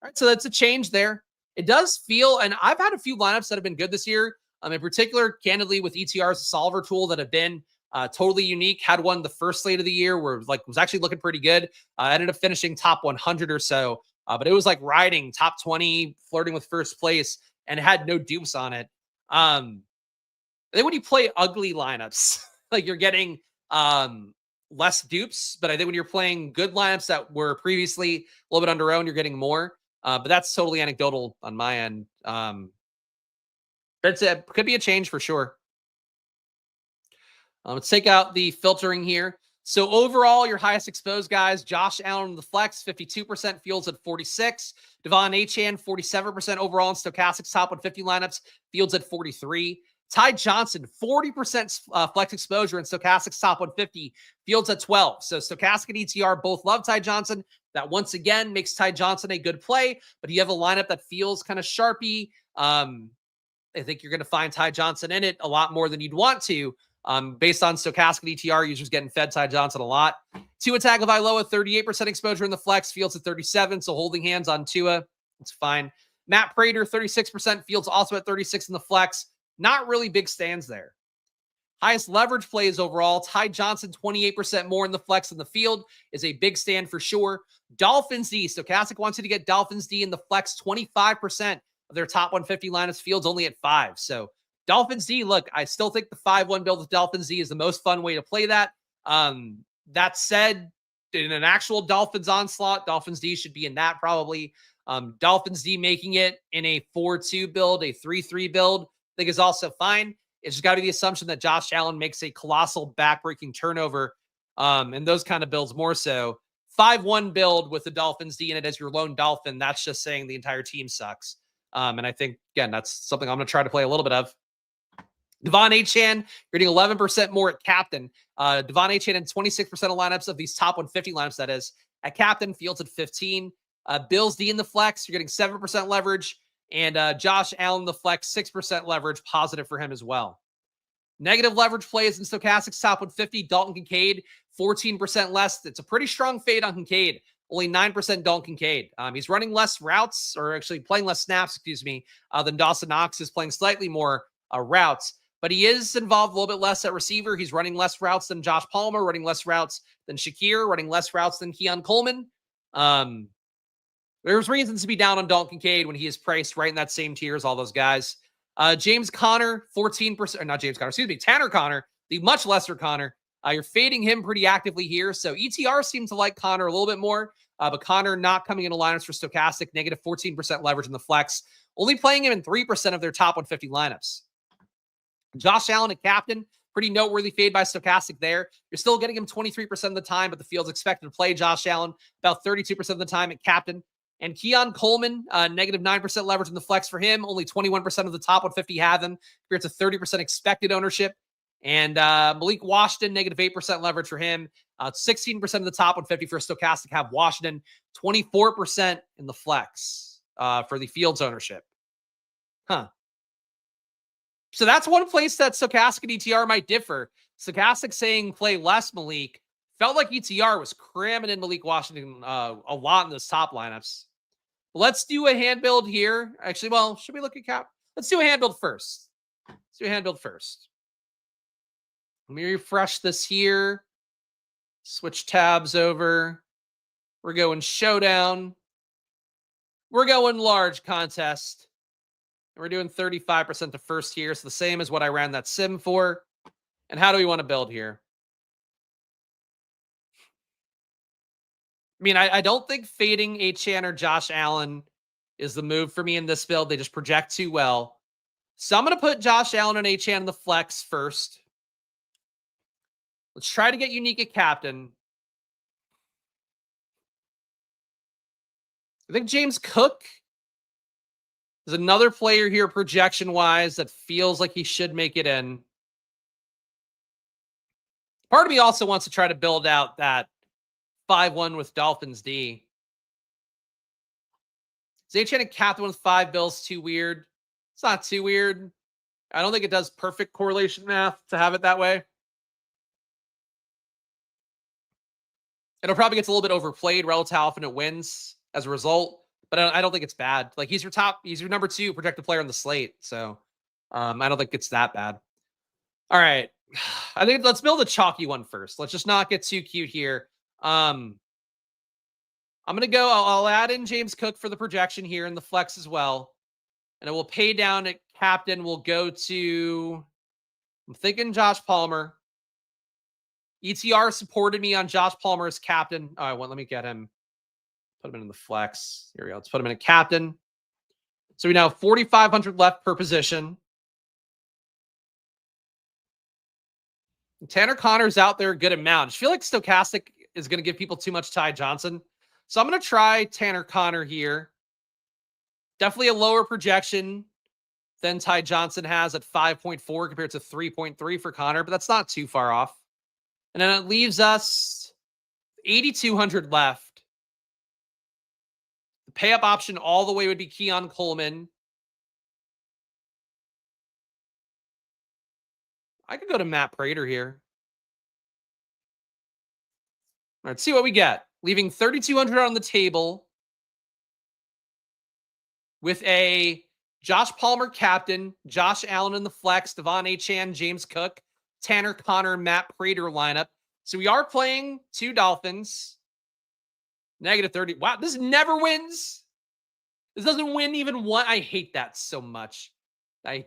right. So that's a change there. It does feel, and I've had a few lineups that have been good this year. In particular, candidly, with ETR as a solver tool that have been totally unique. Had one the first slate of the year where was actually looking pretty good. Ended up finishing top 100 or so, but it was like riding top 20, flirting with first place, and it had no dupes on it. Then when you play ugly lineups, like you're getting less dupes, but I think when you're playing good lineups that were previously a little bit under owned, you're getting more. But that's totally anecdotal on my end. It could be a change for sure. Let's take out the filtering here. So overall, your highest exposed guys, Josh Allen in the flex, 52%, Fields at 46. Devon Achane, 47% overall in Stochastics top 150 lineups, Fields at 43. Ty Johnson, 40% flex exposure in Stochastics top 150, Fields at 12. So Stochastic and ETR both love Ty Johnson. That once again makes Ty Johnson a good play, but you have a lineup that feels kind of sharpy. I think you're going to find Ty Johnson in it a lot more than you'd want to. Based on Stochastic and ETR, users getting fed Ty Johnson a lot. Tua Tagovailoa, 38% exposure in the flex, Fields at 37, so holding hands on Tua. It's fine. Matt Prater, 36%, Fields also at 36 in the flex. Not really big stands there. Highest leverage plays overall. Ty Johnson, 28% more in the flex in the field, is a big stand for sure. Dolphins D. Stochastic wants you to get Dolphins D in the flex, 25% of their top 150 lineups. Fields only at 5. So Dolphins D, look, I still think the 5-1 build with Dolphins D is the most fun way to play that. That said, in an actual Dolphins onslaught, Dolphins D should be in that probably. Dolphins D making it in a 4-2 build, a 3-3 build, I think is also fine. It's just got to be the assumption that Josh Allen makes a colossal backbreaking turnover, and those kind of builds more so. 5-1 build with the Dolphins D in it as your lone Dolphin, that's just saying the entire team sucks. And I think, again, that's something I'm going to try to play a little bit of. Devon Achane, you're getting 11% more at captain. Devon Achane in 26% of lineups of these top 150 lineups, that is. At captain, Fields at 15. Bills D in the flex, you're getting 7% leverage. And Josh Allen, the flex, 6% leverage, positive for him as well. Negative leverage plays in Stochastics top 150. Dalton Kincaid, 14% less. It's a pretty strong fade on Kincaid. Only 9% Dalton Kincaid. He's running less routes, or actually playing less snaps, than Dawson Knox is playing slightly more routes. But he is involved a little bit less at receiver. He's running less routes than Josh Palmer, running less routes than Shakir, running less routes than Keon Coleman. There's reasons to be down on Dalton Kincaid when he is priced right in that same tier as all those guys. James Conner, 14%, or not James Conner, Tanner Conner, the much lesser Conner. You're fading him pretty actively here. So ETR seems to like Conner a little bit more, but Conner not coming into lineups for Stochastic, negative 14% leverage in the flex, only playing him in 3% of their top 150 lineups. Josh Allen at captain, pretty noteworthy fade by Stochastic there. You're still getting him 23% of the time, but the field's expected to play Josh Allen about 32% of the time at captain. And Keon Coleman, negative 9% leverage in the flex for him. Only 21% of the top 150 have him, compared to 30% expected ownership. And Malik Washington, negative 8% leverage for him. 16% of the top 150 for Stochastic have Washington. 24% in the flex for the field's ownership. So that's one place that Stochastic and ETR might differ. Stochastic saying play less Malik. Felt like ETR was cramming in Malik Washington a lot in those top lineups. Let's do a hand build here. Actually, well, should we look at cap? Let's do a hand build first. Let me refresh this here. Switch tabs over. We're going showdown. We're going large contest. And we're doing 35% to first here. So the same as what I ran that sim for. And how do we want to build here? I mean, I don't think fading Achane or Josh Allen is the move for me in this build. They just project too well. So I'm going to put Josh Allen and Achane in the flex first. Let's try to get unique at captain. I think James Cook is another player here projection-wise that feels like he should make it in. Part of me also wants to try to build out that 5-1 with Dolphins D. Is Achane and captain with 5 Bills too weird? It's not too weird. I don't think it does perfect correlation math to have it that way. It'll probably get a little bit overplayed relative to how often it wins as a result, but I don't think it's bad. Like he's your number 2 projected player on the slate. So I don't think it's that bad. All right. I think let's build a chalky one first. Let's just not get too cute here. I'm going to go, I'll add in James Cook for the projection here in the flex as well. And it will pay down at captain. We'll go to, I'm thinking Josh Palmer. ETR supported me on Josh Palmer as captain. All right, well, let me get him. Put him in the flex. Here we go. Let's put him in a captain. So we now have 4,500 left per position. Tanner Connor's out there a good amount. I just feel like Stochastic is going to give people too much Ty Johnson. So I'm going to try Tanner Connor here. Definitely a lower projection than Ty Johnson has at 5.4 compared to 3.3 for Connor, but that's not too far off. And then it leaves us 8,200 left. The pay up option all the way would be Keon Coleman. I could go to Matt Prater here. All right, see what we get. Leaving 3,200 on the table with a Josh Palmer captain, Josh Allen in the flex, Devon Achane, James Cook, Tanner Connor, Matt Prater lineup. So we are playing 2 Dolphins. -30. Wow, this never wins. This doesn't win even one. I hate that so much. I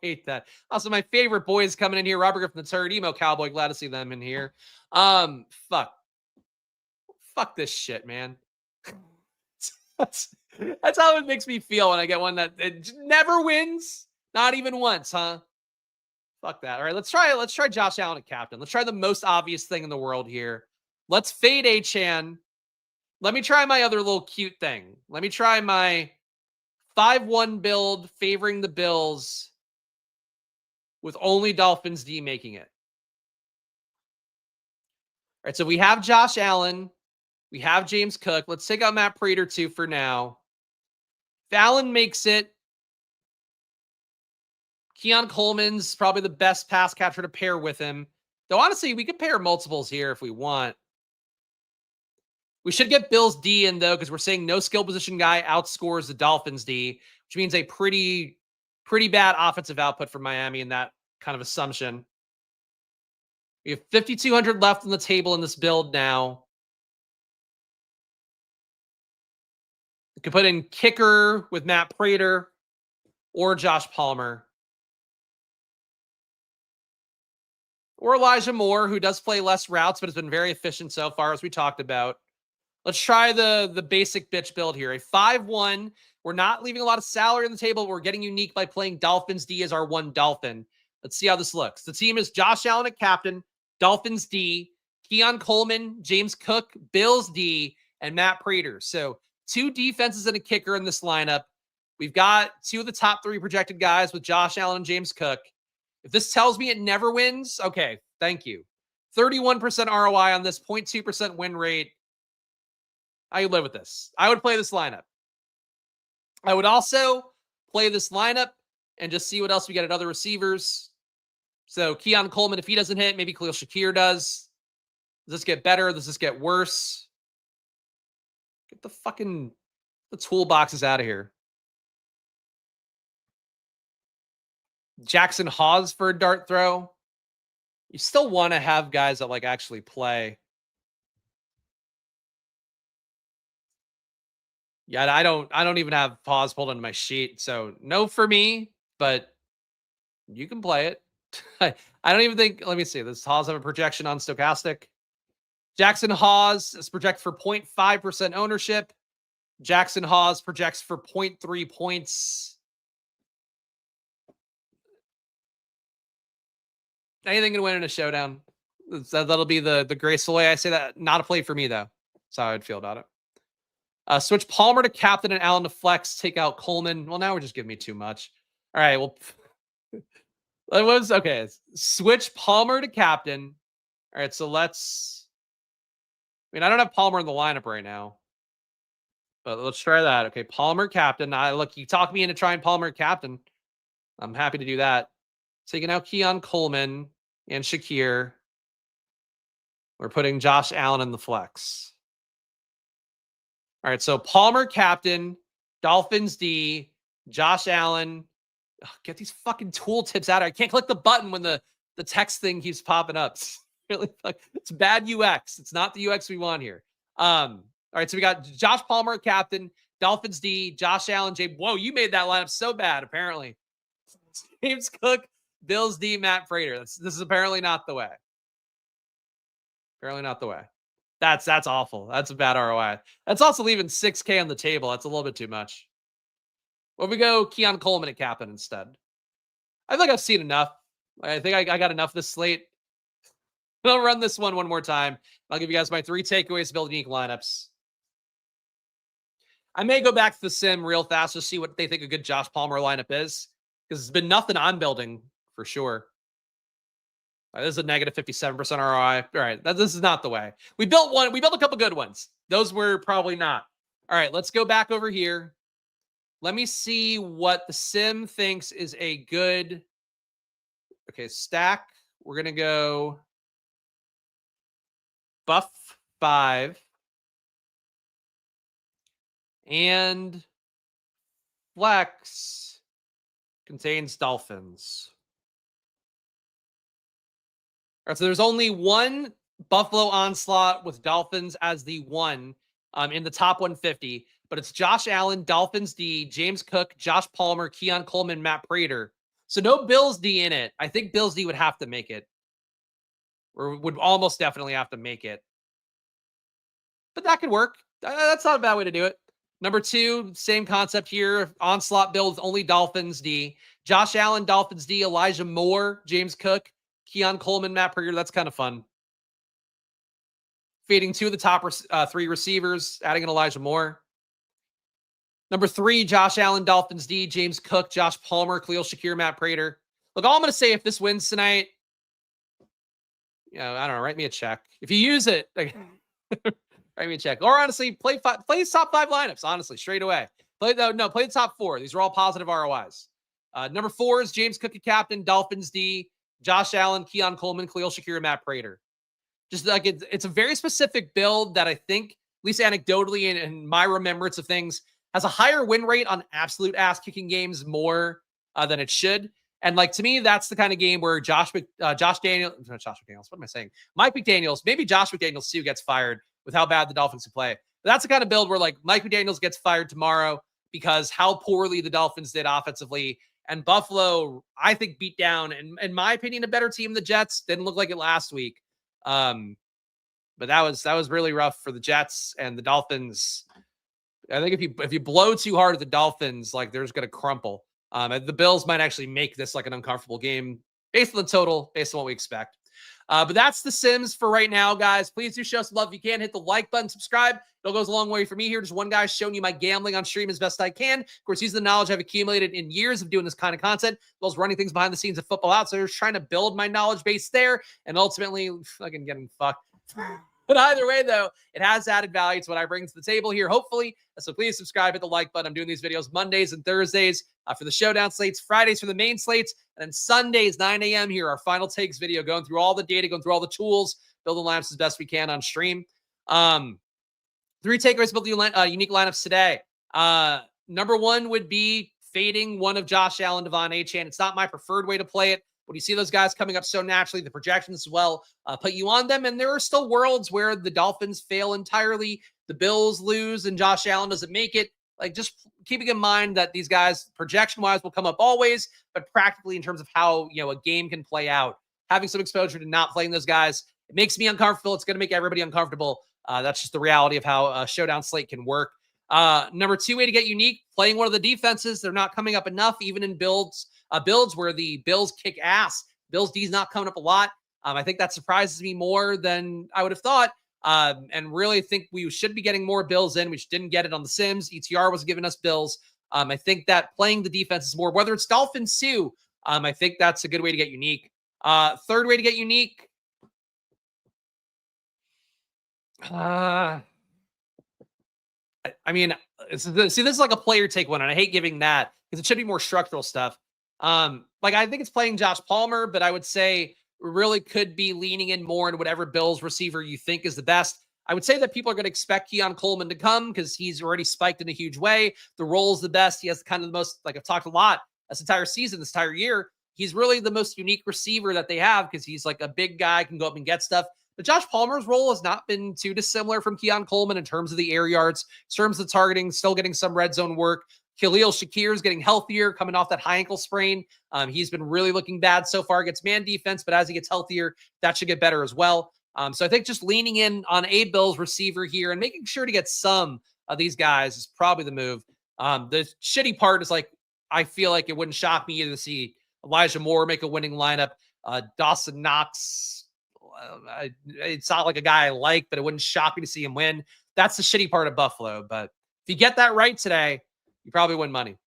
hate that. Also, my favorite boys coming in here. Robert Griffin III, Emo Cowboy. Glad to see them in here. Fuck this shit, man. That's how it makes me feel when I get one that it never wins. Not even once, huh? Fuck that. All right, let's try Josh Allen at captain. Let's try the most obvious thing in the world here. Let's fade Achane. Let me try my other little cute thing. Let me try my 5-1 build favoring the Bills with only Dolphins D making it. All right, so we have Josh Allen. We have James Cook. Let's take out Matt Prater too for now. If Allen makes it, Keon Coleman's probably the best pass catcher to pair with him. Though honestly, we could pair multiples here if we want. We should get Bills D in though, because we're saying no skill position guy outscores the Dolphins D, which means a pretty bad offensive output for Miami in that kind of assumption. We have 5,200 left on the table in this build now. We could put in kicker with Matt Prater or Josh Palmer. Or Elijah Moore, who does play less routes, but has been very efficient so far, as we talked about. Let's try the basic bitch build here. A 5-1. We're not leaving a lot of salary on the table. We're getting unique by playing Dolphins D as our one Dolphin. Let's see how this looks. The team is Josh Allen at captain, Dolphins D, Keon Coleman, James Cook, Bills D, and Matt Prater. So 2 defenses and a kicker in this lineup. We've got 2 of the top 3 projected guys with Josh Allen and James Cook. If this tells me it never wins, okay, thank you. 31% ROI on this, 0.2% win rate. I live with this. I would play this lineup. I would also play this lineup and just see what else we get at other receivers. So Keon Coleman, if he doesn't hit, maybe Khalil Shakir does. Does this get better? Does this get worse? Get the toolboxes out of here. Jackson Hawes for a dart throw. You still want to have guys that like actually play. Yeah, I don't even have pause pulled into my sheet. So no for me, but you can play it. I don't even think, let me see. Does Hawes have a projection on Stochastic? Jackson Hawes is projected for 0.5% ownership. Jackson Hawes projects for 0.3 points. Anything can win in a showdown. That'll be the graceful way I say that. Not a play for me, though. That's how I'd feel about it. Switch Palmer to captain and Allen to flex. Take out Coleman. Well, now we're just giving me too much. All right. Well, it was okay. Switch Palmer to captain. All right. So let's. I mean, I don't have Palmer in the lineup right now, but let's try that. Okay, Palmer captain. Look, you talk me into trying Palmer captain. I'm happy to do that. Taking out Keon Coleman and Shakir. We're putting Josh Allen in the flex. All right, so Palmer captain, Dolphins D, Josh Allen. Ugh, get these fucking tooltips out of here. I can't click the button when the text thing keeps popping up. Really, it's bad UX. It's not the UX we want here. All right, so we got Josh Palmer captain, Dolphins D, Josh Allen, Whoa, you made that lineup so bad, apparently. James Cook, Bills D, Matt Prater. This is apparently not the way. Apparently not the way. That's awful. That's a bad ROI. That's also leaving 6K on the table. That's a little bit too much. Well, we go Keon Coleman at captain instead. I think I've seen enough. I think I got enough this slate. I'll run this one more time. I'll give you guys my 3 takeaways to build unique lineups. I may go back to the sim real fast to see what they think a good Josh Palmer lineup is, because it's been nothing I'm building for sure. This is a negative 57% ROI. All right, this is not the way. We built a couple good ones. Those were probably not. All right, let's go back over here. Let me see what the sim thinks is a good, okay, stack. We're going to go buff 5 and flex contains Dolphins. All right, so there's only one Buffalo onslaught with Dolphins as the one in the top 150, but it's Josh Allen, Dolphins D, James Cook, Josh Palmer, Keon Coleman, Matt Prater. So no Bills D in it. I think Bills D would have to make it, or would almost definitely have to make it. But that could work. That's not a bad way to do it. Number 2, same concept here. Onslaught build with only Dolphins D. Josh Allen, Dolphins D, Elijah Moore, James Cook, Keon Coleman, Matt Prater. That's kind of fun. Fading 2 of the top 3 receivers, adding in Elijah Moore. Number 3, Josh Allen, Dolphins D, James Cook, Josh Palmer, Khalil Shakir, Matt Prater. Look, all I'm going to say, if this wins tonight, I don't know, write me a check. If you use it, write me a check. Or honestly, play his top 5 lineups, honestly, straight away. Play the top 4. These are all positive ROIs. Number 4 is James Cook, captain, Dolphins D, Josh Allen, Keon Coleman, Khalil Shakir, and Matt Prater. Just like it's a very specific build that I think, at least anecdotally in my remembrance of things, has a higher win rate on absolute ass-kicking games more than it should. And like, to me, that's the kind of game where Mike McDaniels, maybe Josh McDaniels too gets fired with how bad the Dolphins can play. But that's the kind of build where like Mike McDaniels gets fired tomorrow because how poorly the Dolphins did offensively. And Buffalo, I think, beat down, and in my opinion, a better team than the Jets. Didn't look like it last week. But that was really rough for the Jets and the Dolphins. I think if you blow too hard at the Dolphins, like, they're just going to crumple. The Bills might actually make this like an uncomfortable game based on the total, based on what we expect. But that's the Sims for right now, guys. Please do show some love if you can. Hit the like button, subscribe. It goes a long way for me here. Just one guy showing you my gambling on stream as best I can. Of course, using the knowledge I've accumulated in years of doing this kind of content, as well as running things behind the scenes of Football Outsiders, trying to build my knowledge base there, and ultimately fucking getting fucked. But either way, though, it has added value to what I bring to the table here, hopefully. So please subscribe, hit the like button. I'm doing these videos Mondays and Thursdays for the showdown slates, Fridays for the main slates, and then Sundays, 9 a.m. here, our final takes video, going through all the data, going through all the tools, building lineups as best we can on stream. 3 takeaways build unique lineups today. Number 1 would be fading one of Josh Allen, Devon Achane. It's not my preferred way to play it. When you see those guys coming up so naturally, the projections as well put you on them. And there are still worlds where the Dolphins fail entirely, the Bills lose, and Josh Allen doesn't make it. Like, just keeping in mind that these guys, projection-wise, will come up always, but practically in terms of how, a game can play out, having some exposure to not playing those guys, it makes me uncomfortable. It's going to make everybody uncomfortable. That's just the reality of how a showdown slate can work. Number 2 way to get unique, playing one of the defenses. They're not coming up enough, even in builds where the Bills kick ass. Bills D's not coming up a lot. I think that surprises me more than I would have thought. And really think we should be getting more Bills in. We just didn't get it on the Sims. ETR was giving us Bills. I think that playing the defense is more, whether it's Dolphins too. I think that's a good way to get unique. 3rd way to get unique. I mean, see, this is like a player take one, and I hate giving that because it should be more structural stuff. Like, I think it's playing Josh Palmer, but I would say really could be leaning in more in whatever Bills receiver you think is the best. I would say that people are going to expect Keon Coleman to come because he's already spiked in a huge way. The role is the best. He has kind of the most, like I've talked a lot this entire season, this entire year. He's really the most unique receiver that they have because he's like a big guy, can go up and get stuff. But Josh Palmer's role has not been too dissimilar from Keon Coleman in terms of the air yards, in terms of targeting, still getting some red zone work. Khalil Shakir is getting healthier, coming off that high ankle sprain. He's been really looking bad so far against man defense, but as he gets healthier, that should get better as well. So I think just leaning in on a Bills receiver here and making sure to get some of these guys is probably the move. The shitty part is, like, I feel like it wouldn't shock me either to see Elijah Moore make a winning lineup. Dawson Knox, It's not like a guy I like, but it wouldn't shock me to see him win. That's the shitty part of Buffalo. But if you get that right today, you probably win money.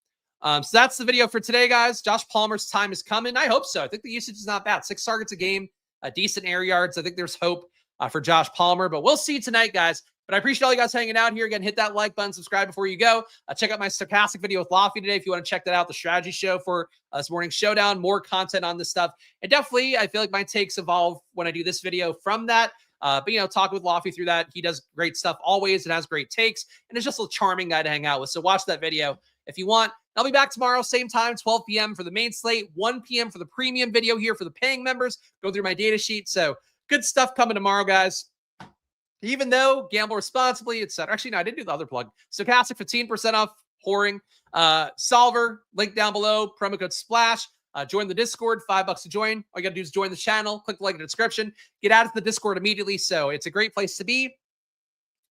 So that's the video for today, guys. Josh Palmer's time is coming. I hope so. I think the usage is not bad. 6 targets a game, decent air yards. I think there's hope for Josh Palmer, but we'll see tonight, guys. But I appreciate all you guys hanging out here. Again, hit that like button, subscribe before you go. Check out my stochastic video with Lofty today if you want to check that out, the strategy show for this morning's showdown. More content on this stuff. And definitely, I feel like my takes evolve when I do this video from that. But, talking with Lofty through that, he does great stuff always and has great takes. And it's just a charming guy to hang out with. So watch that video if you want. I'll be back tomorrow, same time, 12 p.m. for the main slate, 1 p.m. for the premium video here for the paying members. Go through my data sheet. So good stuff coming tomorrow, guys. Even though gamble responsibly, etc. Actually, no, I didn't do the other plug. Stochastic 15% off whoring. Solver, link down below, promo code SPLASH. Join the Discord, $5 to join. All you got to do is join the channel, click the link in the description, get out of the Discord immediately. So it's a great place to be.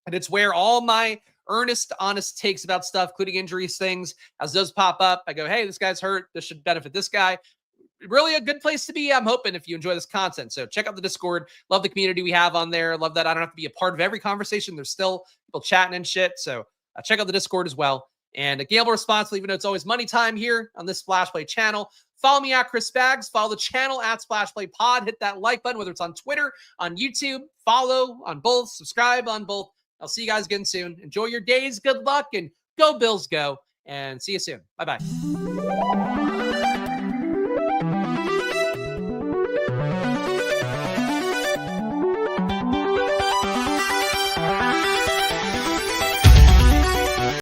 And it's where all my earnest, honest takes about stuff, including injuries, things, as those pop up, I go, hey, this guy's hurt. This should benefit this guy. Really a good place to be, I'm hoping, if you enjoy this content. So check out the Discord. Love the community we have on there. Love that I don't have to be a part of every conversation. There's still people chatting and shit. So check out the Discord as well. And gamble responsibly, even though it's always money time here on this Splash Play channel. Follow me at Chris Spags. Follow the channel at Splash Play Pod. Hit that like button, whether it's on Twitter, on YouTube. Follow on both. Subscribe on both. I'll see you guys again soon. Enjoy your days. Good luck. And go Bills go. And see you soon. Bye-bye.